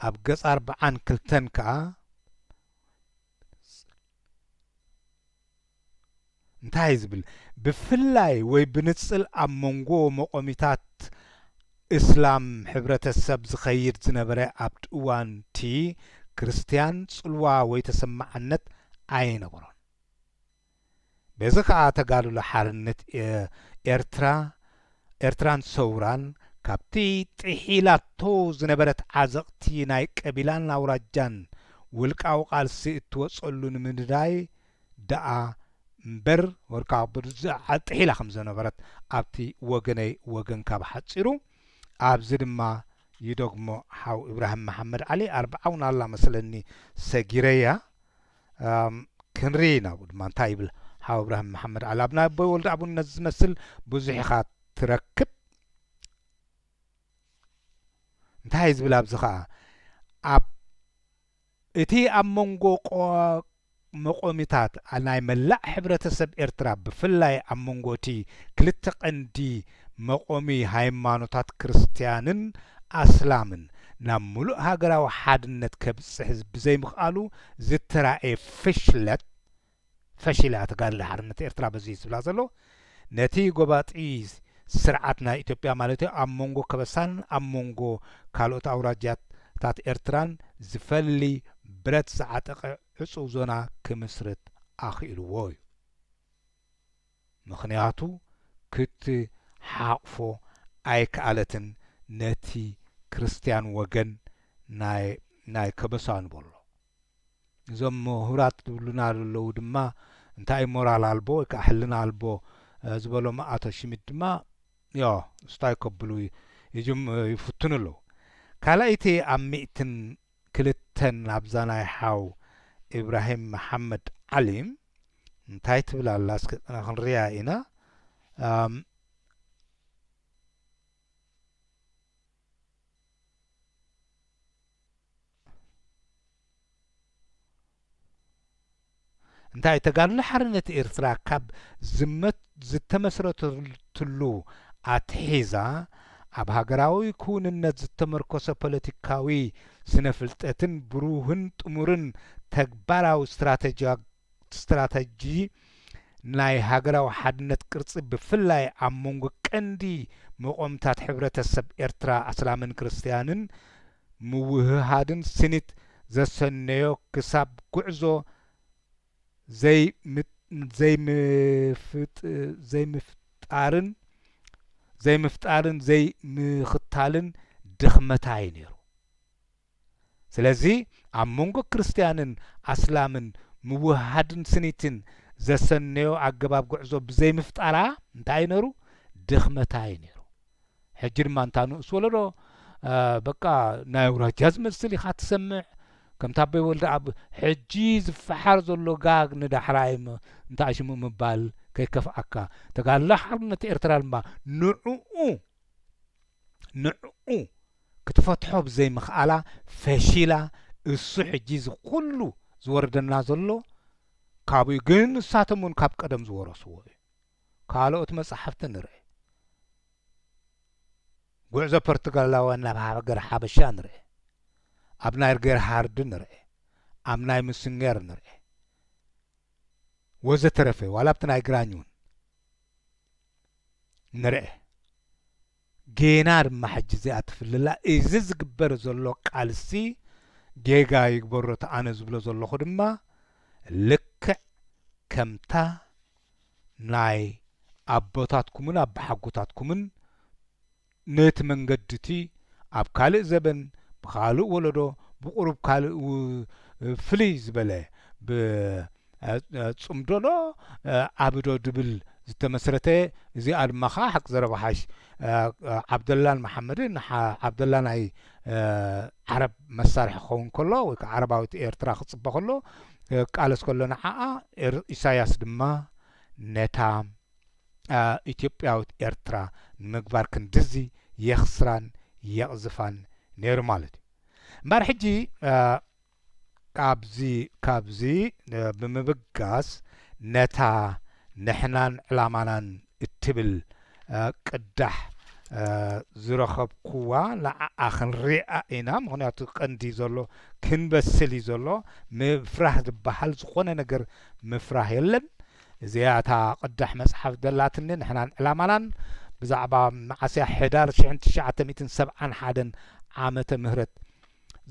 ኣብ ገጽ 42 ከዓ እንታይ ዝብል ብፍላይ ወይ ብንጽል ኣብ መንጎ መቆሚታት እስላም ሕብረተሰብ ዝኸይድ ዝነበረ ኣብ እዋንቲ ክርስቲያን ጽልዋ ወይ ተሰማዕነት ኣይነበሮን በዚ ከዓ ተጋድሎ ሓርነት ኤርትራን ሰውራን ካብቲ ጥሒላቶ ዝነበረት ዓዘቕቲ ናይ ቀቢላን ኣውራጃን ውልቃዊ ቃልሲ እትወጸሉ ንምንዳይ ደኣ እምበር ወርካ ጥሒላ ከም ዝነበረት ኣብቲ ወገነይ ወገን ካብ ሓጺሩ ኣብዚ ድማ ይደግሞ ሓው ኢብራሂም መሓመድ ዓሊ 40 ኣላ መስለኒ ሰጊረያ ክንሪና ድማ እንታይ ይብል ሓው ኢብራሂም መሓመድ ዓሊ ኣብ ናይ ኣቦይ ወልደ ኣቡነት ዝመስል ብዙሕ ኢኻ ትረክብ እንታይ ዝብል ኣብዚ ከዓ እቲ ኣብ መንጎ መቆሚታት ናይ መላእ ሕብረተሰብ ኤርትራ ብፍላይ ኣብ መንጎ እቲ ክልተ ቀንዲ መቆሚ ሃይማኖታት ክርስቲያንን ኣስላምን ናብ ሙሉእ ሃገራዊ ሓድነት ከብጽሕ ብዘይምኽኣሉ ዝተራእየ ፈሽላ ተጋድሊ ሓርነት ኤርትራ በዚ ዝብላ ዘሎ ነቲ ጎባጢ ስርዓት ናይ ኢትዮጵያ ማለት እዩ ኣብ መንጎ ከበሳን ኣብ መንጎ ካልኦት ኣውራጃታት ኤርትራን ዝፈሊ ብረት ዝዓጠቐ ዕፁብ ዞና ክምስርት ኣኽኢልዎ እዩ ምኽንያቱ ክትሓቕፎ ኣይከኣለትን ነቲ ክርስቲያን ወገን ናይ ከበሳ ንበሎ እዞም ምሁራት ዝብሉና ዘለዉ ድማ እንታይ ሞራል ኣልቦ ወይ ከዓ ሕልና ኣልቦ ዝበሎም ኣቶ ሽሚድ ድማ ስታይ ከብሉ ይጅም ይፍትኑ ኣለዉ ካልኣይቲ ኣብ 102 ናብዛ ናይ ሓው ኢብራሂም መሐመድ ዓሊም እንታይ ትብል ኣላ እስኪ ክንሪኣ ኢና እንታይ ተጋድሎ ሓርነት ኤርትራ ካብ ዝተመስረተሉ ኣትሒዛ ኣብ ሃገራዊ ክውንነት ዝተመርኮሰ ፖለቲካዊ ስነ ፍልጠትን ብሩህን ጥሙርን ተግባራዊ ስትራቴጂ ናይ ሃገራዊ ሓድነት ቅርጺ ብፍላይ ኣብ መንጎ ቀንዲ መቆምታት ሕብረተሰብ ኤርትራ ኣስላምን ክርስቲያንን ምውህሃድን ስኒት ዘሰነዮ ክሳብ ጉዕዞ ዘይምፍጣርን ዘይምኽታልን ድኽመታይ ነይሩ ስለዚ ኣብ መንጎ ክርስቲያንን ኣስላምን ምውህሃድን ስኒትን ዘሰነዮ ኣገባብ ጉዕዞ ብዘይምፍጣራ እንታይ ነይሩ ድኽመታይ ነይሩ ሕጂ ድማ እንታ ንእስ ወለዶ በቃ ናይ ኣውራጃ ዝመስል ኢኻ ትሰምዕ ከም ታበይ ወልደ ኣብ ሕጂ ዝፈሓር ዘሎ ጋግ ንዳሕራይ እንታይ ሽሙ ምባል ከይከፍኣካ ተጋድሎ ሓርነት ኤርትራ ድማ ንዕኡ ክትፈትሖ ብዘይምኽኣላ ፈሺላ እሱ ሕጂ ዝኩሉ ዝወርደና ዘሎ ካብኡ ግን ንሳቶም እውን ካብ ቀደም ዝወረስዎ እዩ ካልኦት መጻሕፍቲ ንርኢ ጉዕዞ ፖርቱጋላውያን ናብ ሃገር ሓበሻ ንርኢ ኣብ ናይ ጌርሃርድ ንርኢ ኣብ ናይ ምስንጌር ንርኢ ወዘተረፈ ዋላ ኣብቲ ናይ ግራኝ እውን ንርኢ ጌና ድማ ሕጂ እዚኣ ትፍልላ እዚ ዝግበር ዘሎ ቃልሲ ጌጋ ይግበሮ ተኣነ ዝብሎ ዘለኹ ድማ ልክዕ ከምታ ናይ ኣቦታትኩምን ኣብ ሓጎታትኩምን ነቲ መንገድቲ ኣብ ካልእ ዘበን ብኻልእ ወለዶ ብቁሩብ ካልእ ፍልይ ዝበለ ብጽምዶሎ ዓብዶ ድብል ዝተመስረተ እዚኣ ድማ ኸ ሓቂ ዘረባሓሽ ዓብደላን መሐመድን ዓብደላ ናይ ዓረብ መሳርሒ ክኸውን ከሎ ወይ ከዓ ዓረባዊት ኤርትራ ክጽበ ከሎ ቃለስ ከሎ ንዓኣ ኢሳያስ ድማ ነታ ኢትዮጵያዊት ኤርትራ ንምግባር ክንድዚ የኽስራን የቕዝፋን ነይሩ ማለት እዩ እምበር ሕጂ ካብዚ ብምብጋስ ነታ ንሕናን ዕላማናን እትብል ቅዳሕ ዝረኸብኩዋ ንዓኣ ክንሪኣ ኢና ምክንያቱ ቀንዲ ዘሎ ክንበስል እዩ ዘሎ ምፍራህ ዝበሃል ዝኾነ ነገር ምፍራህ የለን እዚኣ እታ ቅዳሕ መፅሓፍ ደላትኒ ንሕናን ዕላማናን ብዛዕባ መዓስያ ሕዳር 1971 ዓመተ ምህረት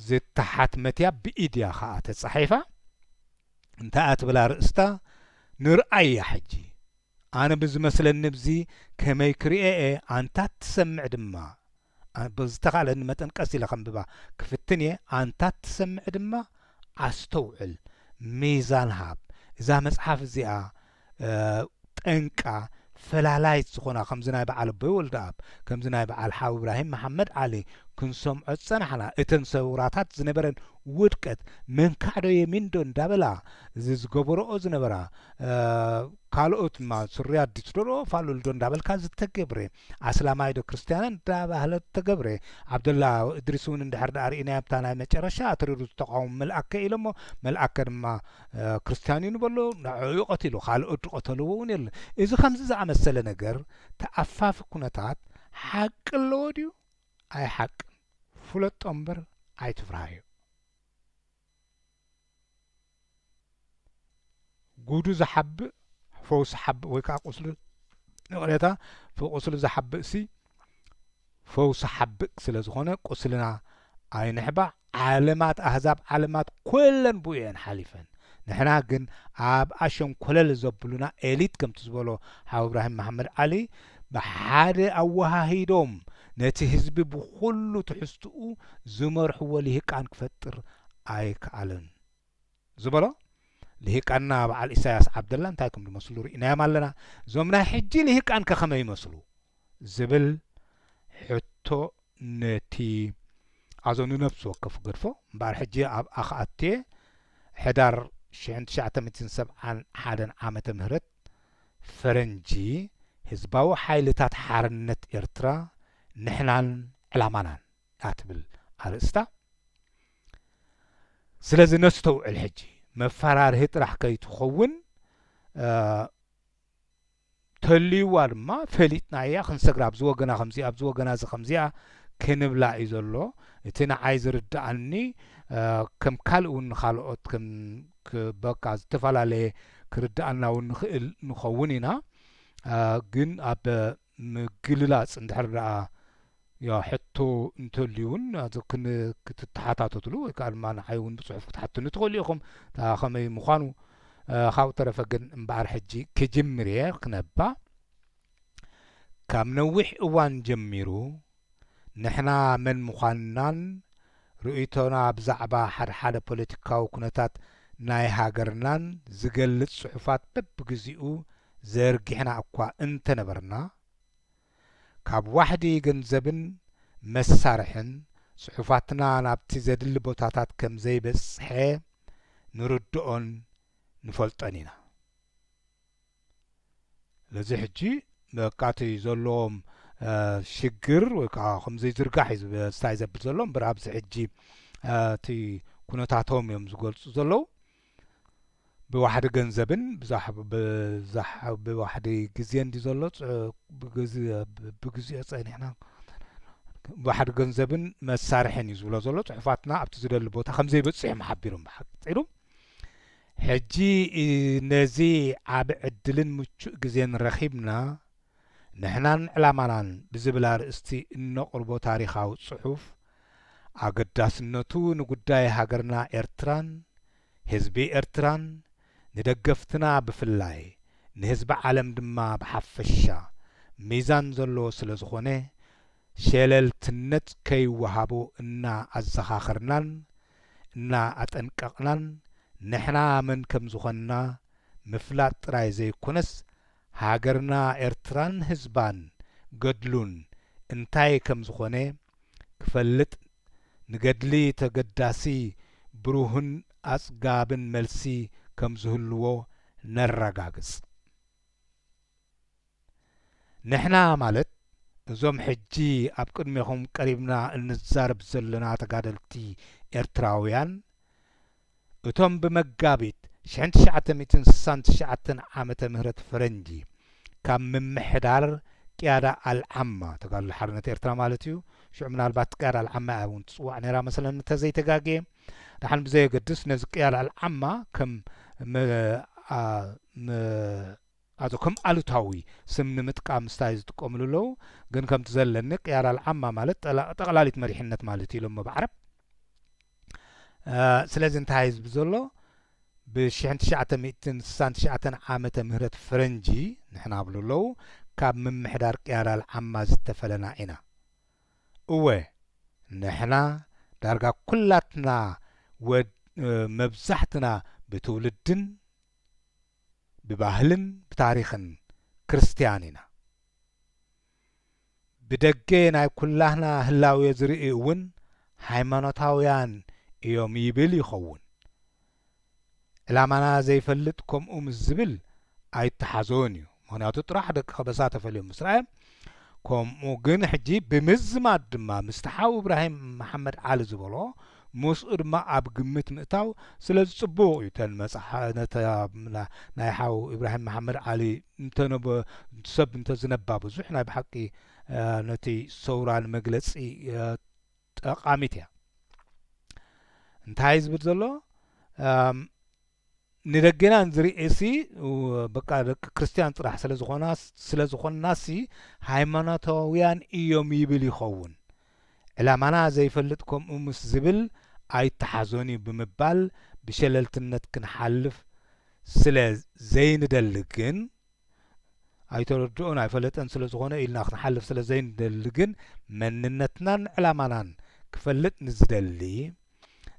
ዝተሓትመትያ ብኢድያ ከዓ ተጻሒፋ እንታይ እትብላ ርእስታ ንርአያ ሕጂ ኣነ ብዝመስለኒ ብዚ ከመይ ክሪኤ ኣንታ ትሰምዕ ድማ ብዝተኻለኒ መጠን ቀስ ኢለ ከንብባ ክፍትን እየ ኣንታ ትሰምዕ ድማ ኣስተውዕል ሚዛን ሃብ እዛ መጽሓፍ እዚኣ ጠንቃ ፈላላይት ዝኾና ከምዚ ናይ በዓል ኣቦይ ወልደ ኣብ ከምዚ ናይ በዓል ሓዊ ኢብራሂም መሐመድ ዓሊ ክንሰምዖ ፀናሕና እተን ሰውራታት ዝነበረን ውድቀት መንካዕዶ የሚንዶ እንዳበላ እዚ ዝገበረኦ ዝነበራ ካልኦት ማ ሱርያ ዲስዶሮ ፋሉልዶ እንዳበልካ ዝተገብረ ኣስላማይዶ ክርስቲያንን እንዳባህለ ተገብረ ዓብደላ እድሪስውን እንድሕር ዳርኢና ያብታ ናይ መጨረሻ ኣትሪሩ ዝተቃወሙ መልአከ ኢሎሞ መልአከ ድማ ክርስቲያን ይንበሎ ንዕኡ ቀቲሉ ካልኦት ቀተልዎ እውን የለ እዚ ከምዚ ዝኣመሰለ ነገር ተኣፋፊ ኩነታት ሓቂ ኣለዎ ድዩ ኣይ ሓቂ ፍለጥ እምበር ኣይትፍራሃዩ ጉዱ ዝሓብእ ፈውስ ሓብእ ወይ ከዓ ቁስሉ ንቕሬታ ፍቁስሉ ዝሓብእ ሲ ፈውስ ሓብእ ስለ ዝኾነ ቁስልና ኣይንሕባ ዓለማት ኣህዛብ ዓለማት ኩለን ብኡየን ሓሊፈን ንሕና ግን ኣብ ኣሸንኮለል ዘብሉና ኤሊት ከምቲ ዝበሎ ሓው እብራሂም መሓመድ ዓሊ ብሓደ ኣወሃሂዶም ነቲ ህዝቢ ብኩሉ ትሕዝትኡ ዝመርሕዎ ልሂቃን ክፈጥር ኣይከኣለን ዝበሎ ልሂቃንና በዓል ኢሳያስ ዓብደላ እንታይ ከም ዝመስሉ ርኢናዮም ኣለና እዞም ናይ ሕጂ ልሂቃን ከኸመይ ይመስሉ ዝብል ሕቶ ነቲ ኣዞኑ ነፍሲ ወከፍ ገድፎ እምበኣር ሕጂ ኣብ ኣኽኣትየ ሕዳር 1971 ዓመተ ምህረት ፈረንጂ ህዝባዊ ሓይልታት ሓርነት ኤርትራ ንሕናን ዕላማናን ኣትብል ኣርእስታ ስለዚ ነስተውዕል ሕጂ መፈራርሂ ጥራሕ ከይትኸውን ተልይዋ ድማ ፈሊጥና እያ ክንሰግራ ኣብዚ ወገና ከምዚኣ ኣብዚ ወገና እዚ ከምዚኣ ክንብላ እዩ ዘሎ እቲ ንዓይ ዝርዳእኒ ከም ካልእ እውን ካልኦት ከም በቃ ዝተፈላለየ ክርዳእና እውን ንኽእል ንኸውን ኢና ግን ኣብ ምግልላፅ እንድሕር ደኣ ያ ሕቶ እንተልዩውን ክትተሓታተትሉ ወይ ከዓ ድማ ንዓይ እውን ብፅሑፍ ክትሓትኑ ትኽእሉ ኢኹም ከመይ ምዃኑ ካብኡ ተረፈ ግን እምበኣር ሕጂ ክጅምር እየ ክነባ ካብ ነዊሕ እዋን ጀሚሩ ንሕና መን ምዃንናን ርእይቶና ብዛዕባ ሓደ ፖለቲካዊ ኩነታት ናይ ሃገርናን ዝገልጽ ጽሑፋት በብግዚኡ ዘርጊሕና እኳ እንተነበርና ካብ ዋሕዲ ገንዘብን መሳርሕን ጽሑፋትና ናብቲ ዘድሊ ቦታታት ከም ዘይበጽሐ ንርድኦን ንፈልጠን ኢና ለዚ ሕጂ በቃቲ ዘለዎም ሽግር ወይ ከዓ ከምዘይ ዝርጋሕ ስታይ ዘብል ዘሎ እምበር ኣብዚ ሕጂ እቲ ኩነታቶም እዮም ዝገልጹ ዘለዉ ብዋሕዲ ገንዘብን ብዋሕዲ ግዜ እንዲ ዘሎ ብግዚኦ ፀኒሕና ብዋሕዲ ገንዘብን መሳርሕን እዩ ዝብሎ ዘሎ ጽሑፋትና ኣብቲ ዝደሊ ቦታ ከምዘይ በፂሖም ሓቢሮም ብሓቂሩ ሕጂ ነዚ ዓብ ዕድልን ምቹእ ግዜን ረኺብና ንሕናን ዕላማናን ብዝብል ኣርእስቲ እነቕርቦ ታሪኻዊ ጽሑፍ ኣገዳስነቱ ንጉዳይ ሃገርና ኤርትራን ህዝቢ ኤርትራን ንደገፍትና ብፍላይ ንህዝቢ ዓለም ድማ ብሓፈሻ ሚዛን ዘለዎ ስለ ዝኾነ ሸለልትነት ከይወሃቦ እና ኣዘኻኽርናን እና ኣጠንቀቕናን ንሕና መን ከም ዝኾንና ምፍላጥ ጥራይ ዘይኮነስ ሃገርና ኤርትራን ህዝባን ገድሉን እንታይ ከም ዝኾነ ክፈልጥ ንገድሊ ተገዳሲ ብሩህን ኣጽጋብን መልሲ ከም ዝህልዎ ነረጋግጽ ንሕና ማለት እዞም ሕጂ ኣብ ቅድሚኹም ቀሪብና እንዛረብ ዘለና ተጋደልቲ ኤርትራውያን እቶም ብመጋቢት 1969 ዓመተ ምህረት ፈረንጂ ካብ ምምሕዳር ቅያዳ አልዓማ ተጋደልቲ ሓርነት ኤርትራ ማለት እዩ ሽዑ ምናልባት ቅያዳ አልዓማ እውን ትጽዋዕ ነይራ መሰለን እንተዘይተጋግየ ድሓን ብዘየገድስ ነዚ ቅያዳ አልዓማ ከም ከም ኣሉታዊ ስም ንምጥቃም ስታይ ዝጥቀምሉ ኣለዉ ግን ከምቲ ዘለኒ ቅያዳ አልዓማ ማለት ጠቕላሊት መሪሕነት ማለት እዩ ኢሎም ብዓረብ ስለዚ እንታይ ዝብል ዘሎ ብ1969 ዓመተ ምህረት ፈረንጂ ንሕና ብሉ ኣለዉ ካብ ምምሕዳር ቅያዳ አልዓማ ዝተፈለና ኢና እወ ንሕና ዳርጋ ኩላትና መብዛሕትና ብትውልድን ብባህልን ብታሪኽን ክርስቲያን ኢና ብደገ ናይ ኩላህና ህላውየ ዝርኢ እውን ሃይማኖታውያን እዮም ይብል ይኸውን ዕላማና ዘይፈልጥ ከምኡ ምስ ዝብል ኣይተሓዞን እዩ ምክንያቱ ጥራሕ ደቂ ኸበሳ ተፈልዮም ምስ ረአዮም ከምኡ ግን ሕጂ ብምዝማድ ድማ ምስቲ ሓው እብራሂም መሓመድ ዓሊ ዝበሎ ምስኡ ድማ ኣብ ግምት ምእታው ስለ ዝጽቡቕ እዩ ተን መጽሓ ናይ ሓው እብራሂም መሓመድ ዓሊ ሰብ እንተዝነባ ብዙሕ ናይ ብሓቂ ነቲ ሰውራን መግለጺ ጠቃሚት እያ እንታይ ዝብል ዘሎ ንደገና እንዝሪእሲ በቃ ደቂ ክርስቲያን ጥራሕ ስለዝኾናሲ ሃይማኖታውያን እዮም ይብል ይኸውን ዕላማና ዘይፈልጥ ከምኡ ምስ ዝብል ኣይተሓዞን እዩ ብምባል ብሸለልትነት ክንሓልፍ ስለ ዘይንደሊ ግን ኣይተረድኡን ኣይፈለጠን ስለ ዝኾነ ኢልና ክንሓልፍ ስለ ዘይንደሊ ግን መንነትናን ዕላማናን ክፈልጥ ንዝደሊ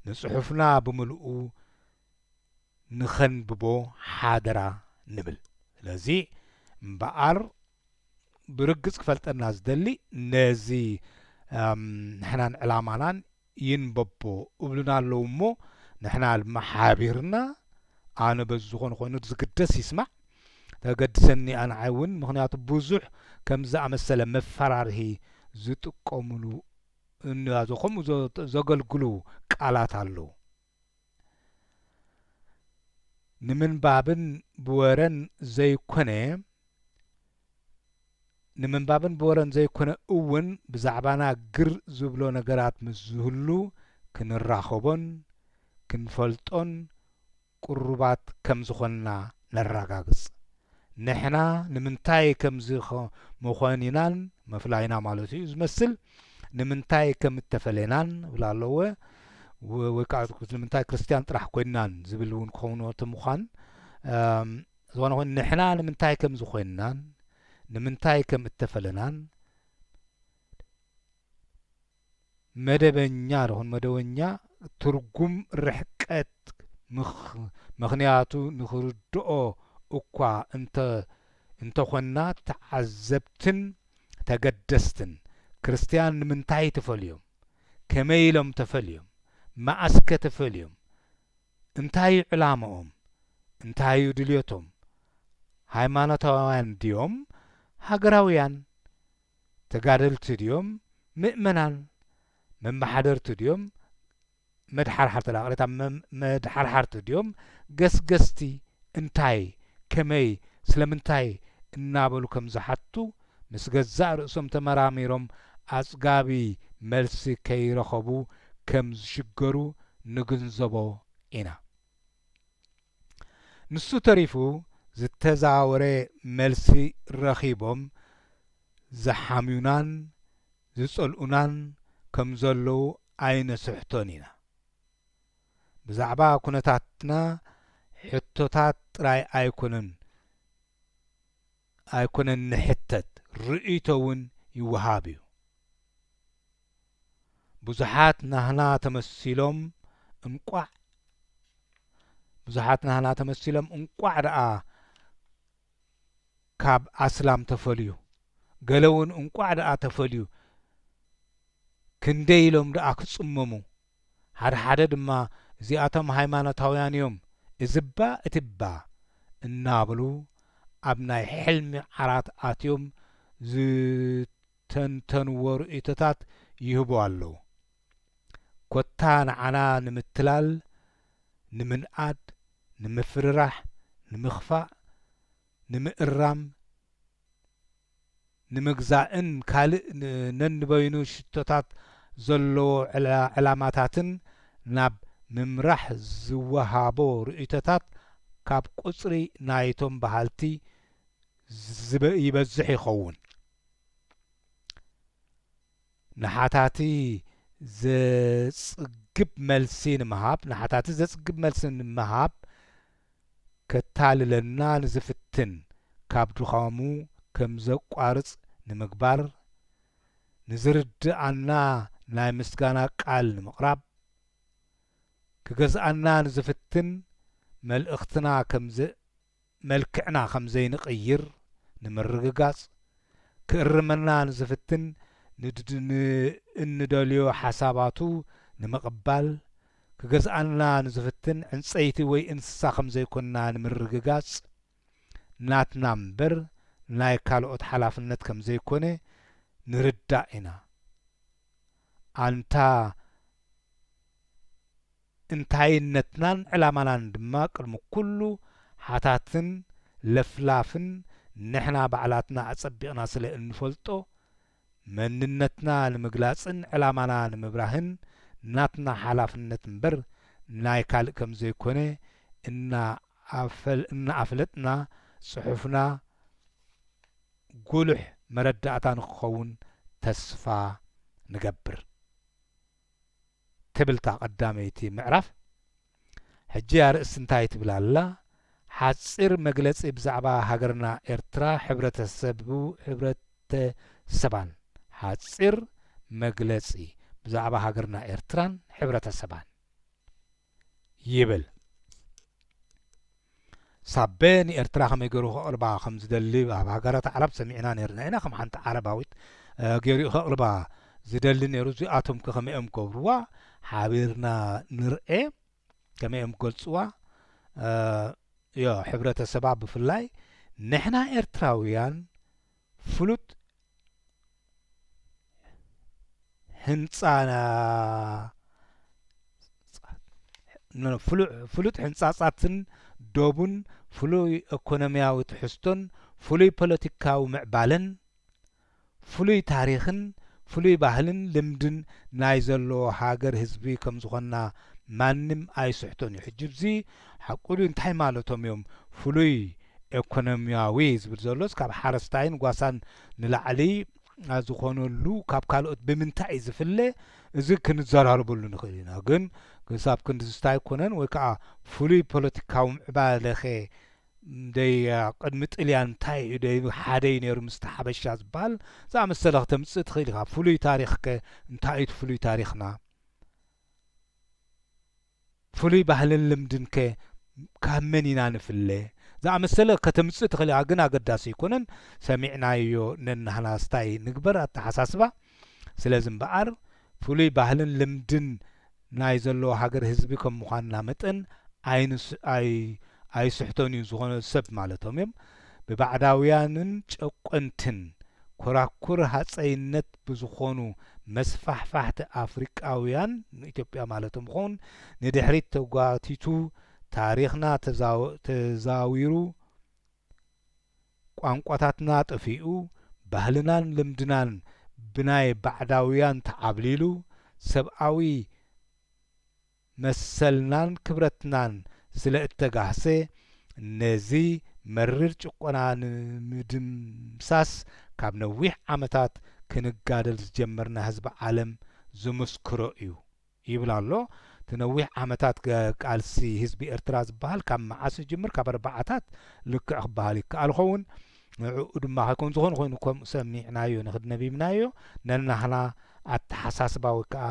ንጽሑፍና ብምልኡ ንኸንብቦ ሓደራ ንብል ስለዚ እምበኣር ብርግጽ ክፈልጠና ዝደሊ ነዚ ንሕናን ዕላማናን ይንበቦ እብሉና ኣለዉ እሞ ንሕና ድማ ሓቢርና ኣነ በዚ ዝኾነ ኮይኑ ዝግደስ ይስማዕ ተገድሰኒ ኣነ እውን ምክንያቱ ብዙሕ ከም ዝኣመሰለ መፈራርሂ ዝጥቀሙሉ እንያዞ ከምኡ ዘገልግሉ ቃላት ኣለዉ ንምንባብን ብወረን ዘይኮነ እውን ብዛዕባና ግር ዝብሎ ነገራት ምስ ዝህሉ ክንራኸቦን ክንፈልጦን ቁሩባት ከም ዝኾንና ነረጋግጽ ንሕና ንምንታይ ከምዚ መኾኒናን መፍላይና ማለት እዩ ዝመስል ንምንታይ ከም እተፈለናን ብላ ኣለዎ ወይ ከዓ ንምንታይ ክርስቲያን ጥራሕ ኮይንናን ዝብል እውን ክኸውን ምዃን ዝኾነ ኮይኑ ንሕና ንምንታይ ከም ዝኾንናን ንምንታይ ከም እተፈለናን መደበኛ ደኹን መደበኛ ትርጉም ርሕቀት ምኽንያቱ ንኽርድኦ እኳ እንተኾንና ተዓዘብትን ተገደስትን ክርስቲያን ንምንታይ ተፈልዮም ከመይ ኢሎም ተፈልዮም ማእስከ ተፈልዮም እንታይ ዕላምኦም እንታይ ድልዮቶም ሃይማኖታውያን ድዮም ሃገራውያን ተጋደልቲ ድዮም ምእመናን መማሓደርቲ ድዮም መድሓርሓርቲ ድዮም ገስገስቲ እንታይ ከመይ ስለምንታይ እናበሉ ከም ዝሓቱ ምስ ገዛእ ርእሶም ተመራሚሮም ኣጽጋቢ መልሲ ከይረኸቡ ከም ዝሽገሩ ንግንዘቦ ኢና ንሱ ተሪፉ ዝተዛወረ መልሲ ረኺቦም ዝሓምዩናን ዝጸልኡናን ከም ዘለዉ ኣይነስሕቶን ኢና ብዛዕባ ኩነታትና ሕቶታት ጥራይ ኣይኮነን ንሕተት ርእይቶ እውን ይወሃብ እዩ ብዙሓት ናህና ተመሲሎም እንቋዕ ደኣ ካብ ኣስላም ተፈልዩ ገለውን እንቋዕ ደኣ ተፈልዩ ክንደይ ኢሎም ደኣ ክጽመሙ ሓደ ድማ እዚኣቶም ሃይማኖታውያን እዮም እዝባ እትባ እናብሉ ኣብ ናይ ሕልሚ ዓራት ኣትዮም ዝተንተንዎ ርእይቶታት ይህቡ ኣለዉ ኮታ ንዓና ንምትላል ንምንኣድ ንምፍርራሕ ንምኽፋእ ንምእራም ንምግዛእን ካልእ ነንበይኑ ሽቶታት ዘለዎ ዕላማታትን ናብ ምምራሕ ዝወሃቦ ርእይቶታት ካብ ቁጽሪ ናይቶም ባህልቲ ይበዝሕ ይኸውን ንሓታቲ ዘጽግብ መልሲ ንምሃብ ከታልለና ንዝፍትን ካብ ድኻሙ ከም ዘቋርጽ ንምግባር ንዝርድኣና ናይ ምስጋና ቃል ንምቕራብ ክገዝኣና ንዝፍትን መልክዕና ከም ዘይንቕይር ንምርግጋጽ ክእርመና ንዝፍትን እንደልዮ ሓሳባቱ ንምቕባል ክገዝኣና ንዝፍትን ዕንፀይቲ ወይ እንስሳ ከም ዘይኮንና ንምርግጋጽ ናትና እምበር ናይ ካልኦት ሓላፍነት ከም ዘይኮነ ንርዳእ ኢና እንታይነትናን ዕላማናን ድማ ቅድሚ ኩሉ ሓታትን ለፍላፍን ንሕና ባዕላትና ኣጸቢቕና ስለ እንፈልጦ መንነትና ንምግላጽን ዕላማና ንምብራህን ናትና ሓላፍነት እምበር ናይ ካልእ ከም ዘይኮነ እና ኣፍለጥና ጽሑፍና ጉሉሕ መረዳእታ ንክኸውን ተስፋ ንገብር ትብልታ ቀዳመይቲ ምዕራፍ ሕጂ ኣርእስቲ እንታይ ትብል ኣላ ሓፂር መግለጺ ብዛዕባ ሃገርና ኤርትራ ሕብረተሰባን ሓፂር መግለጺ ብዛዕባ ሃገርና ኤርትራን ሕብረተሰባን ይብል ሳበን ኤርትራ ከመይ ገይሩ ከቕልባ ከም ዝደሊ ኣብ ሃገራት ዓረብ ሰሚዕና ነርና ኢና ከም ሓንቲ ዓረባዊት ገይሩ ከቕልባ ዝደሊ ነይሩ እዚኣቶም ከመይኦም ገብርዋ ሓቢርና ንርኤ ከመይኦም ገልጽዋ ሕብረተሰባ ብፍላይ ንሕና ኤርትራውያን ፍሉጥ ህንጻና ፍሉጥ ህንጻጻትን ዶቡን ፍሉይ ኢኮኖሚያዊ ትሕዝቶን ፍሉይ ፖለቲካዊ ምዕባለን ፍሉይ ታሪኽን ፍሉይ ባህልን ልምድን ናይ ዘለዎ ሃገር ህዝቢ ከም ዝኾንና ማንም ኣይስሕቶን እዩ ሕጂ እዚ ሓቁሉ እንታይ ማለቶም እዮም ፍሉይ ኢኮኖሚያዊ ዝብል ዘሎስ ካብ ሓረስታይን ጓሳን ንላዕሊ ዝኾነሉ ካብ ካልኦት ብምንታይ እዩ ዝፍለ እዚ ክንዘራርበሉ ንኽእል ኢና ግን ክሳብ ክንዲ ዝስታይ ኣይኮነን ወይ ከዓ ፍሉይ ፖለቲካዊ ምዕባለኸ ደይ ቅድሚ ጥልያን እንታይ እዩ ደይ ሓደ እዩ ነይሩ ምስቲ ሓበሻ ዝበሃል ዝኣመሰለ ክተምፅእ ትኽእል ኢኻ ፍሉይ ታሪኽ ከ እንታይ እዩ ፍሉይ ታሪኽና ፍሉይ ባህልን ልምድን ከ ካብ መን ኢና ንፍለ ዝኣመሰለ ከተምፅእ ትኽእል ኢኻ ግን ኣገዳሲ ኣይኮነን ሰሚዕናዮ ነናህና ስታይ ንግበር ኣተሓሳስባ ስለዚ እምበኣር ፍሉይ ባህልን ልምድን ናይ ዘለዎ ሃገር ህዝቢ ከም ምዃንና መጠን ኣይስሕቶን እዩ ዝኾነ ሰብ ማለቶም እዮም ብባዕዳውያንን ጨቆንትን ኮራኩር ሃፀይነት ብዝኾኑ መስፋሕፋሕቲ ኣፍሪቃውያን ኢትዮጵያ ማለቶም ኾን ንድሕሪት ተጓቲቱ ታሪኽና ተዛዊሩ ቋንቋታትና ጠፊኡ ባህልናን ልምድናን ብናይ ባዕዳውያን ተዓብሊሉ ሰብኣዊ መሰልናን ክብረትናን ስለ እተጋህሰ ነዚ መርር ጭቆና ንምድምሳስ ካብ ነዊሕ ዓመታት ክንጋደል ዝጀመርና ህዝቢ ዓለም ዝምስክሮ እዩ ይብል ኣሎ ትነዊሕ ዓመታት ቃልሲ ህዝቢ ኤርትራ ዝበሃል ካብ መዓስ ጅምር ካብ ኣርባዓታት ልክዕ ክበሃል ይከኣል ኸውን ንዕኡ ድማ ከይኮን ዝኾነ ኮይኑ ከምኡ ሰሚዕናዮ ንኽድነቢብናዮ ነናህና ኣተሓሳስባ ወይ ከዓ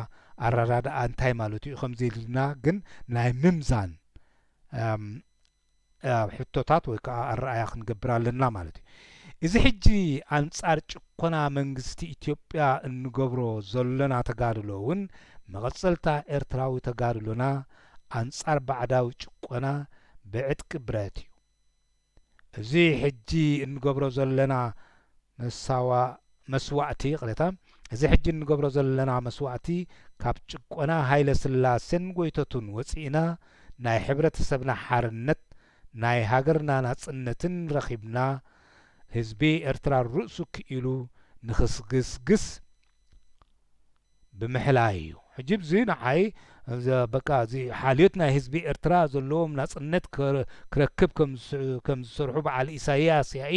ኣረዳድኣ እንታይ ማለት እዩ ከምዚ ኢልና ግን ናይ ምምዛን ሕቶታት ወይ ከዓ ኣረኣያ ክንገብር ኣለና ማለት እዩ እዚ ሕጂ ኣንጻር ጭቆና መንግስቲ ኢትዮጵያ እንገብሮ ዘለና ተጋድሎ እውን መቐጸልታ ኤርትራዊ ተጋድሎና ኣንጻር ባዕዳዊ ጭቆና ብዕጥቂ ብረት እዩ እዚ ሕጂ እንገብሮ ዘለና መስዋዕቲ ቅለታ እዚ ሕጂ እንገብሮ ዘለና መስዋዕቲ ካብ ጭቆና ሃይለ ስላሴን ጎይተቱን ወፂእና ናይ ሕብረተሰብና ሓርነት ናይ ሃገርና ናጽነትን ረኺብና ህዝቢ ኤርትራ ርእሱ ክኢሉ ንኽስግስግስ ብምሕላይ እዩ ሕጂ ብዚ ንዓይ በቃ እዚ ሓልዮት ናይ ህዝቢ ኤርትራ ዘለዎም ናጽነት ክረክብ ከም ዝሰርሑ በዓል ኢሳይያስ ያኢ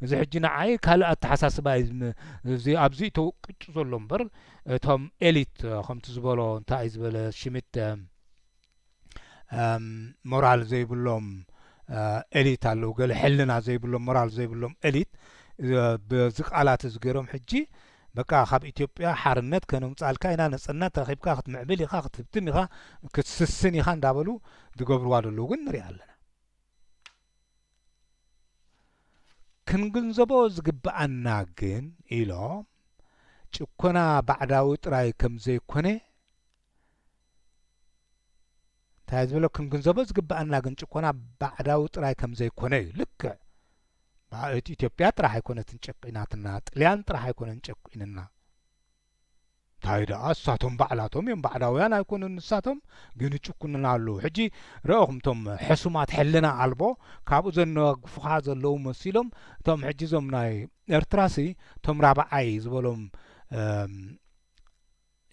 እዚ ሕጂ ንዓይ ካልእ ኣተሓሳስባ እዚ ኣብዚ ተወቅጩ ዘሎ እምበር እቶም ኤሊት ከምቲ ዝበሎ እንታይ ዝበለ ሽሚት ሞራል ዘይብሎም ኤሊት ኣለዉ ገለ ሕልና ዘይብሎም ሞራል ዘይብሎም ኤሊት በዚ ቃላት እዚ ገይሮም ሕጂ በቃ ካብ ኢትዮጵያ ሓርነት ከነምጻልካ ኢና ነጽነት ረኺብካ ክትምዕብል ኢኻ ክትብትም ኢኻ ክትስስን ኢኻ እንዳበሉ ዝገብርዋ ዘለዉ ግን ንሪኢ ኣለና ክንግንዘቦ ዝግብኣና ግን ኢሎም ጭኮና ባዕዳዊ ጥራይ ከም ዘይኮነ እንታይ ዝበሎ ክንግንዘቦ ዝግብኣና ግን ጭቆና ባዕዳዊ ጥራይ ከም ዘይኮነ እዩ ልክዕ ኢትዮጵያ ጥራሕ ኣይኮነትን ጨቂናትና ጥልያን ጥራሕ ኣይኮነን ጨቂንና እንታይ ደኣ እሳቶም ባዕላቶም እዮም ባዕዳውያን ኣይኮኑን ንሳቶም ግን ይጭቁንና ኣለዉ ሕጂ ረአኹም እቶም ሕሱማት ሕልና ኣልቦ ካብኡ ዘነግፉኻ ዘለዉ መሲሎም እቶም ሕጂ እዞም ናይ ኤርትራሲ እቶም ራብዓይ ዝበሎም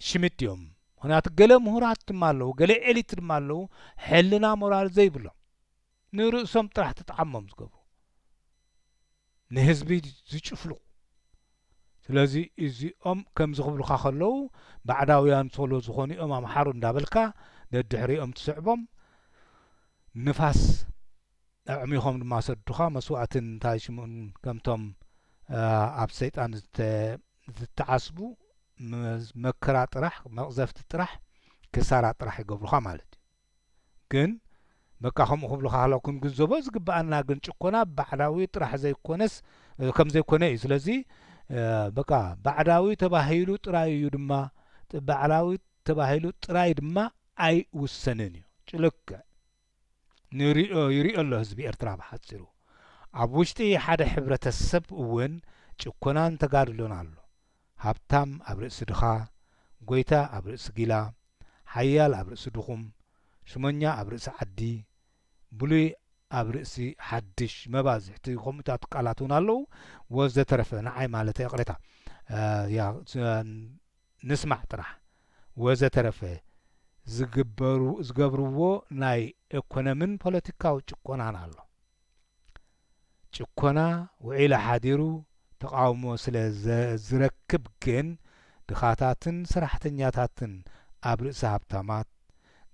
ሽምትዮም ምክንያቱ ገለ ምሁራት ድማ ኣለዉ ገለ ኤሊት ድማ ኣለዉ ሕልና ሞራል ዘይብሎም ንርእሶም ጥራሕ ተጠዓሞም ዝገብሩ ንህዝቢ ዝጭፍልቁ ስለዚ እዚኦም ከም ዝኽብሉካ ከለዉ ባዕዳውያን ሶሎ ዝኾኑ እዮም ኣምሓሩ እንዳበልካ ደድሕሪኦም ትስዕቦም ንፋስ ኣዕሚኾም ድማ ሰዱኻ መስዋዕትን እንታይ ሽሙን ከምቶም ኣብ ሰይጣን ዝተዓስቡ መከራ ጥራሕ መቕዘፍቲ ጥራሕ ክሳራ ጥራሕ ይገብሩኻ ማለት እዩ ግን በቃ ከምኡ ክብሉካ ከለዉ ክንግንዘቦ ዝግባአና ግን ጭኮና ባዕዳዊ ጥራሕ ዘይኮነስ ከም ዘይኮነ እዩ ስለዚ በቃ ባዕዳዊ ተባሂሉ ጥራይ እዩ ድማ ባዕዳዊ ተባሂሉ ጥራይ ድማ ኣይውሰንን እዩ ጭልክዕ ይሪኦ ኣሎ ህዝቢ ኤርትራ ብሓፂሩ ኣብ ውሽጢ ሓደ ሕብረተሰብ እውን ጭኮናን ተጋድሎን ኣሎ ሃብታም ኣብ ርእሲ ድኻ ጎይታ ኣብ ርእሲ ጊላ ሓያል ኣብ ርእሲ ድኹም ሽመኛ ኣብ ርእሲ ዓዲ ብሉይ ኣብ ርእሲ ሓድሽ መባዝሕቲ ከምኡታት ቃላት እውን ኣለዉ ወዘተረፈ ንዓይ ማለት ቅሬታ ንስማዕ ጥራሕ ወዘተረፈ ዝገብርዎ ናይ ኢኮኖምን ፖለቲካዊ ጭቆናን ኣሎ ጭኮና ውዒለ ሓዲሩ ተቃውሞ ስለ ዝረክብ ግን ድኻታትን ሰራሕተኛታትን ኣብ ርእሲ ሃብታማት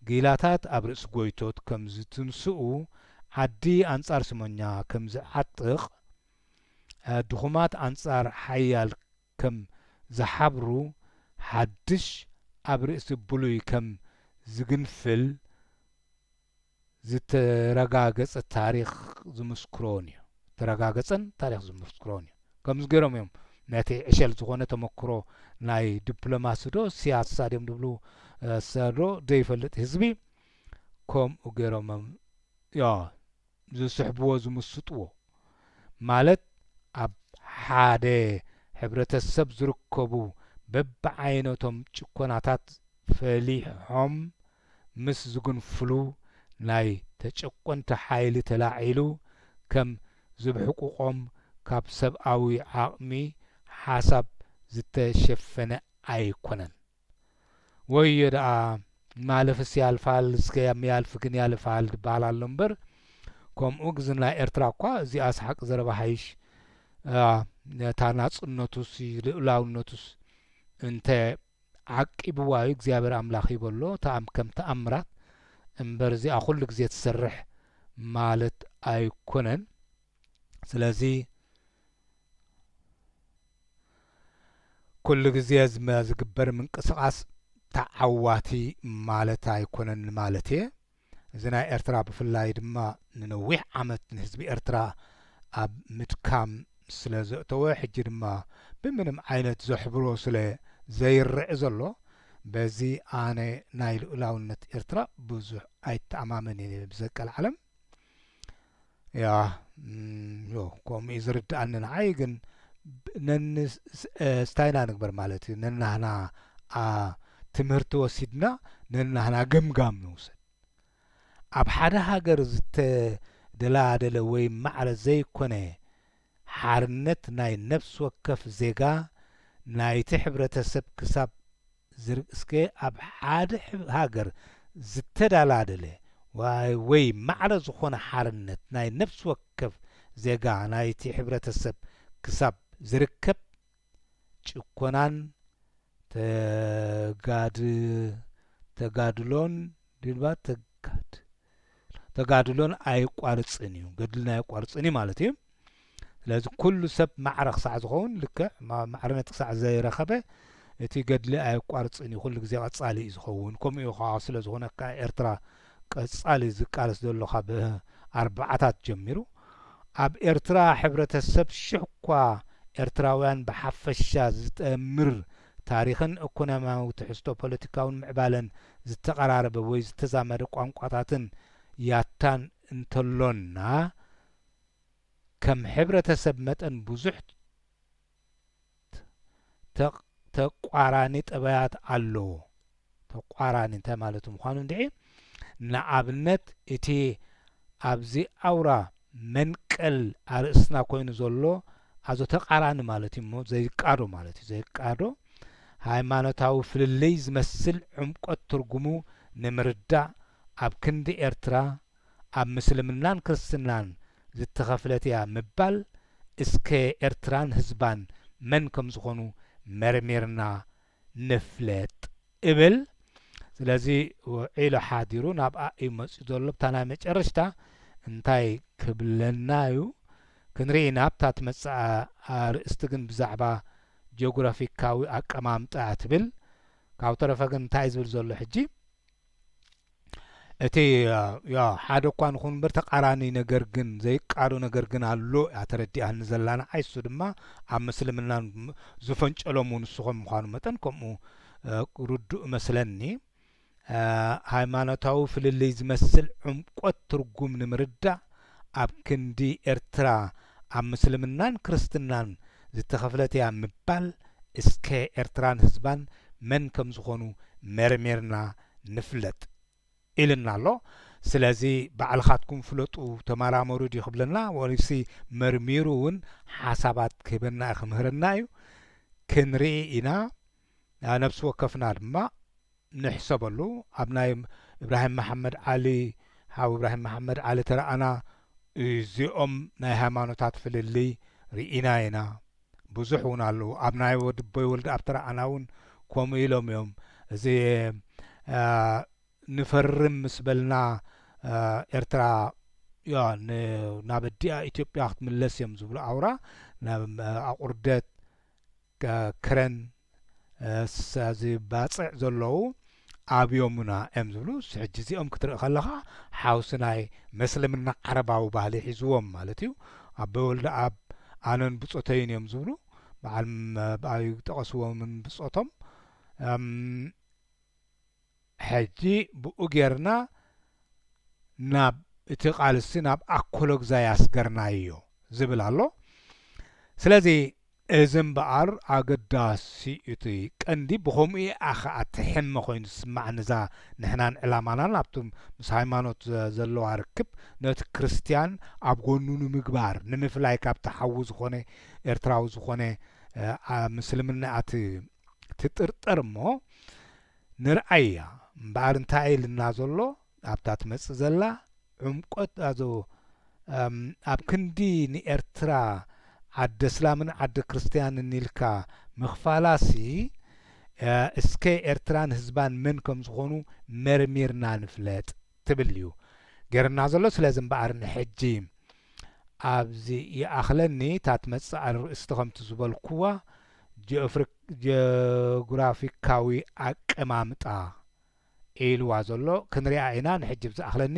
ጊላታት ኣብ ርእሲ ጎይቶት ከም ዝትንስኡ ዓዲ ኣንጻር ስመኛ ከም ዝዓጥቕ ድኹማት ኣንጻር ሓያል ከም ዝሓብሩ ሓድሽ ኣብ ርእሲ ብሉይ ከም ዝግንፍል ዝተረጋገጸ ታሪክ ዝምስክሮን እዩ ተረጋገጸን ታሪክ ዝምስክሮን እዩ ከምዚ ገይሮም እዮም ነቲ ዕሸል ዝኾነ ተመክሮ ናይ ዲፕሎማሲ ዶ ሲያሳ ድዮም ድብሉ ሰዶ ዘይፈልጥ ህዝቢ ከምኡ ገይሮም ዝስሕብዎ ዝምስጥዎ ማለት ኣብ ሓደ ሕብረተሰብ ዝርከቡ በብዓይነቶም ጭኮናታት ፈሊሖም ምስ ዝግንፍሉ ናይ ተጨቆንቲ ሓይሊ ተላዒሉ ከም ዝብሕቁቆም ካብ ሰብኣዊ ዓቕሚ ሓሳብ ዝተሸፈነ ኣይኮነን ወዮ ደኣ ማለፍስ ያልፋል እስከ ያልፍ ግን ያልፋል ዝበሃል ኣሎ እምበር ከምኡ ግዝና ኤርትራ እኳ እዚኣ ስሓቅ ዘረባ ሓይሽ ነታ ናጽነቱስ ልኡላውነቱስ እንተ ዓቂብዋ እዩ እግዚኣብሔር ኣምላኽ ይበሎ ከም ተኣምራት እምበር እዚኣ ኩሉ ግዜ ትሰርሕ ማለት ኣይኮነን ስለዚ ኩሉ ግዜ ዝግበር ምንቅስቓስ ተዓዋቲ ማለት ኣይኮነን ማለት እየ እዚ ናይ ኤርትራ ብፍላይ ድማ ንነዊሕ ዓመት ንህዝቢ ኤርትራ ኣብ ምድካም ስለ ዘእተወ ሕጂ ድማ ብምንም ዓይነት ዘሕብሮ ስለ ዘይርአ ዘሎ በዚ ኣነ ናይ ልኡላውነት ኤርትራ ብዙሕ ኣይተኣማመን እየ ብዘቀል ዓለም ከምኡ እዩ ዝርድኣኒ ንዓይ ግን ስታይና ንግበር ማለት እዩ ነናህና ትምህርቲ ወሲድና ነናህና ገምጋም ንውሰድ ኣብ ሓደ ሃገር ዝተደላደለ ወይ ማዕረ ዘይኮነ ሓርነት ናይ ነፍሲ ወከፍ ዜጋ ናይቲ ሕብረተሰብ ክሳብ እስከ ኣብ ሓደ ሃገር ዝተደላደለ ወይ ማዕረ ዝኾነ ሓርነት ናይ ነፍሲ ወከፍ ዜጋ ናይቲ ሕብረተሰብ ክሳብ ዝርከብ ጭኮናን ተጋድሎን ድልባ ተጋድሎን ኣይቋርፅን እዩ ገድልና ኣይቋርፅን እዩ ማለት እዩ ስለዚ ኩሉ ሰብ ማዕረ ክሳዕ ዝኸውን ልክዕ ማዕረነት ክሳዕ ዘይረኸበ እቲ ገድሊ ኣይቋርፅን እዩ ኩሉ ግዜ ቀጻሊ እዩ ዝኸውን ከምኡ እዩ ከዓ ስለ ዝኾነካ ኤርትራ ቀጻሊ ዝቃለስ ዘሎ ካብ ኣርባዓታት ጀሚሩ ኣብ ኤርትራ ሕብረተሰብ ሽሕ እኳ ኤርትራውያን ብሓፈሻ ዝጠምር ታሪክን ኢኮኖሚያዊ ትሕዝቶ ፖለቲካውን ምዕባለን ዝተቀራረበ ወይ ዝተዛመደ ቋንቋታትን ያታን እንተሎና ከም ሕብረተሰብ መጠን ብዙሕ ተቋራኒ ጠባያት ኣለዎ ተቋራኒ እንታይ ማለት ምዃኑ እንድዒ ንኣብነት እቲ ኣብዚ ኣውራ መንቀል ኣርእስና ኮይኑ ዘሎ ኣዞ ተቃራኒ ማለት እዩ ዘይቃዶ ማለት እዩ ዘይቃዶ ሃይማኖታዊ ፍልልይ ዝመስል ዕምቆት ትርጉሙ ንምርዳእ ኣብ ክንዲ ኤርትራ ኣብ ምስልምናን ክርስትናን ዝተኸፍለት እያ ምባል እስከ ኤርትራን ህዝባን መን ከም ዝኾኑ መርሚርና ንፍለጥ እብል። ስለዚ ውዒሉ ሓዲሩ ናብኣ እዩ መፂኡ ዘሎ። ብታ ናይ መጨረሽታ እንታይ ክብለና እዩ ክንርኢና ብታ ትመፅኣ ርእስቲ ግን ብዛዕባ ጂኦግራፊካዊ ኣቀማምጣ ትብል። ካብ ተረፈ ግን እንታይ ዝብል ዘሎ ሕጂ እቲ ሓደ እኳ ንኹን እምበር ተቃራኒ ነገር ግን ዘይቃዶ ነገር ግን ኣሎ ተረዲኣኒ ዘላና ዓይሱ ድማ ኣብ ምስልምናን ዝፈንጨሎም ንስኹም ምዃኑ መጠን ከምኡ ርዱእ መስለኒ። ሃይማኖታዊ ፍልልይ ዝመስል ዕምቆት ትርጉም ንምርዳእ ኣብ ክንዲ ኤርትራ ኣብ ምስልምናን ክርስትናን ዝተኸፍለት እያ ምባል እስከ ኤርትራን ህዝባን መን ከም ዝኾኑ መርሚርና ንፍለጥ ኢልና ኣሎ። ስለዚ ባዕልኻትኩም ፍለጡ ተመራመሩ ዲ ክብለና ወይሲ መርሚሩ እውን ሓሳባት ክህበና ክምህረና እዩ ክንርኢ ኢና። ነብሲ ወከፍና ድማ ንሕሰበሉ ኣብ ናይ ኢብራሂም መሐመድ ዓሊ ሓዊ ኢብራሂም መሐመድ ዓሊ ተረኣና እዚኦም ናይ ሃይማኖታት ፍልልይ ርኢና ኢና። ብዙሕ እውን ኣለዉ ኣብ ናይ ወድቦይ ወልዲ ኣብ ተረኣና እውን ከምኡ ኢሎም እዮም። እዚ ንፈርም ምስ በልና ኤርትራ ናብ ኣዲኣ ኢትዮጵያ ክትምለስ እዮም ዝብሉ ኣውራ ናብ ኣቁርደት ክረን ባፅዕ ዘለዉ ኣብዮሙና እዮም ዝብሉ። ሕጂ እዚኦም ክትርኢ ከለኻ ሓውሲ ናይ መስልምና ዓረባዊ ባህሊ ሒዝዎም ማለት እዩ። ኣቦይ ወልዲ ኣብ ኣነን ብፆተይን እዮም ዝብሉ በዓል ጠቐስዎምን ብፆቶም። ሕጂ ብኡ ጌርና ናብ እቲ ቃልሲ ናብ ኣኮሎግዛ ያስገርናዮ ዝብል ኣሎ። ስለዚ እዚ እምበኣር ኣገዳሲ እቲ ቀንዲ ብኸምኡ ከዓ ትሕመ ኮይኑ ዝስማዕንዛ ንሕናን ዕላማናን ኣብቶም ምስ ሃይማኖት ዘለዋ ርክብ ነቲ ክርስቲያን ኣብ ጎኑ ንምግባር ንምፍላይ ካብቲ ሓዊ ዝኾነ ኤርትራዊ ዝኾነ ምስልምና ትጥርጠር እሞ ንርአያ እምበኣር እንታይ ኢልና ዘሎ ኣብታ ትመፅእ ዘላ ዕምቆት ኣብ ክንዲ ንኤርትራ ዓዲ እስላምን ዓዲ ክርስቲያንን ኢልካ ምኽፋላሲ እስከ ኤርትራን ህዝባን መን ከም ዝኾኑ መርሚርና ንፍለጥ ትብል እዩ ገርና ዘሎ። ስለዚ እምበኣር ንሕጂ ኣብዚ ይኣኽለኒ ታትመፅእ ርእስቲ ከምቲ ዝበልኩዋ ጂኦግራፊካዊ ኣቀማምጣ ኢልዋ ዘሎ ክንሪኣ ኢና። ንሕጂ ብዝኣኽለኒ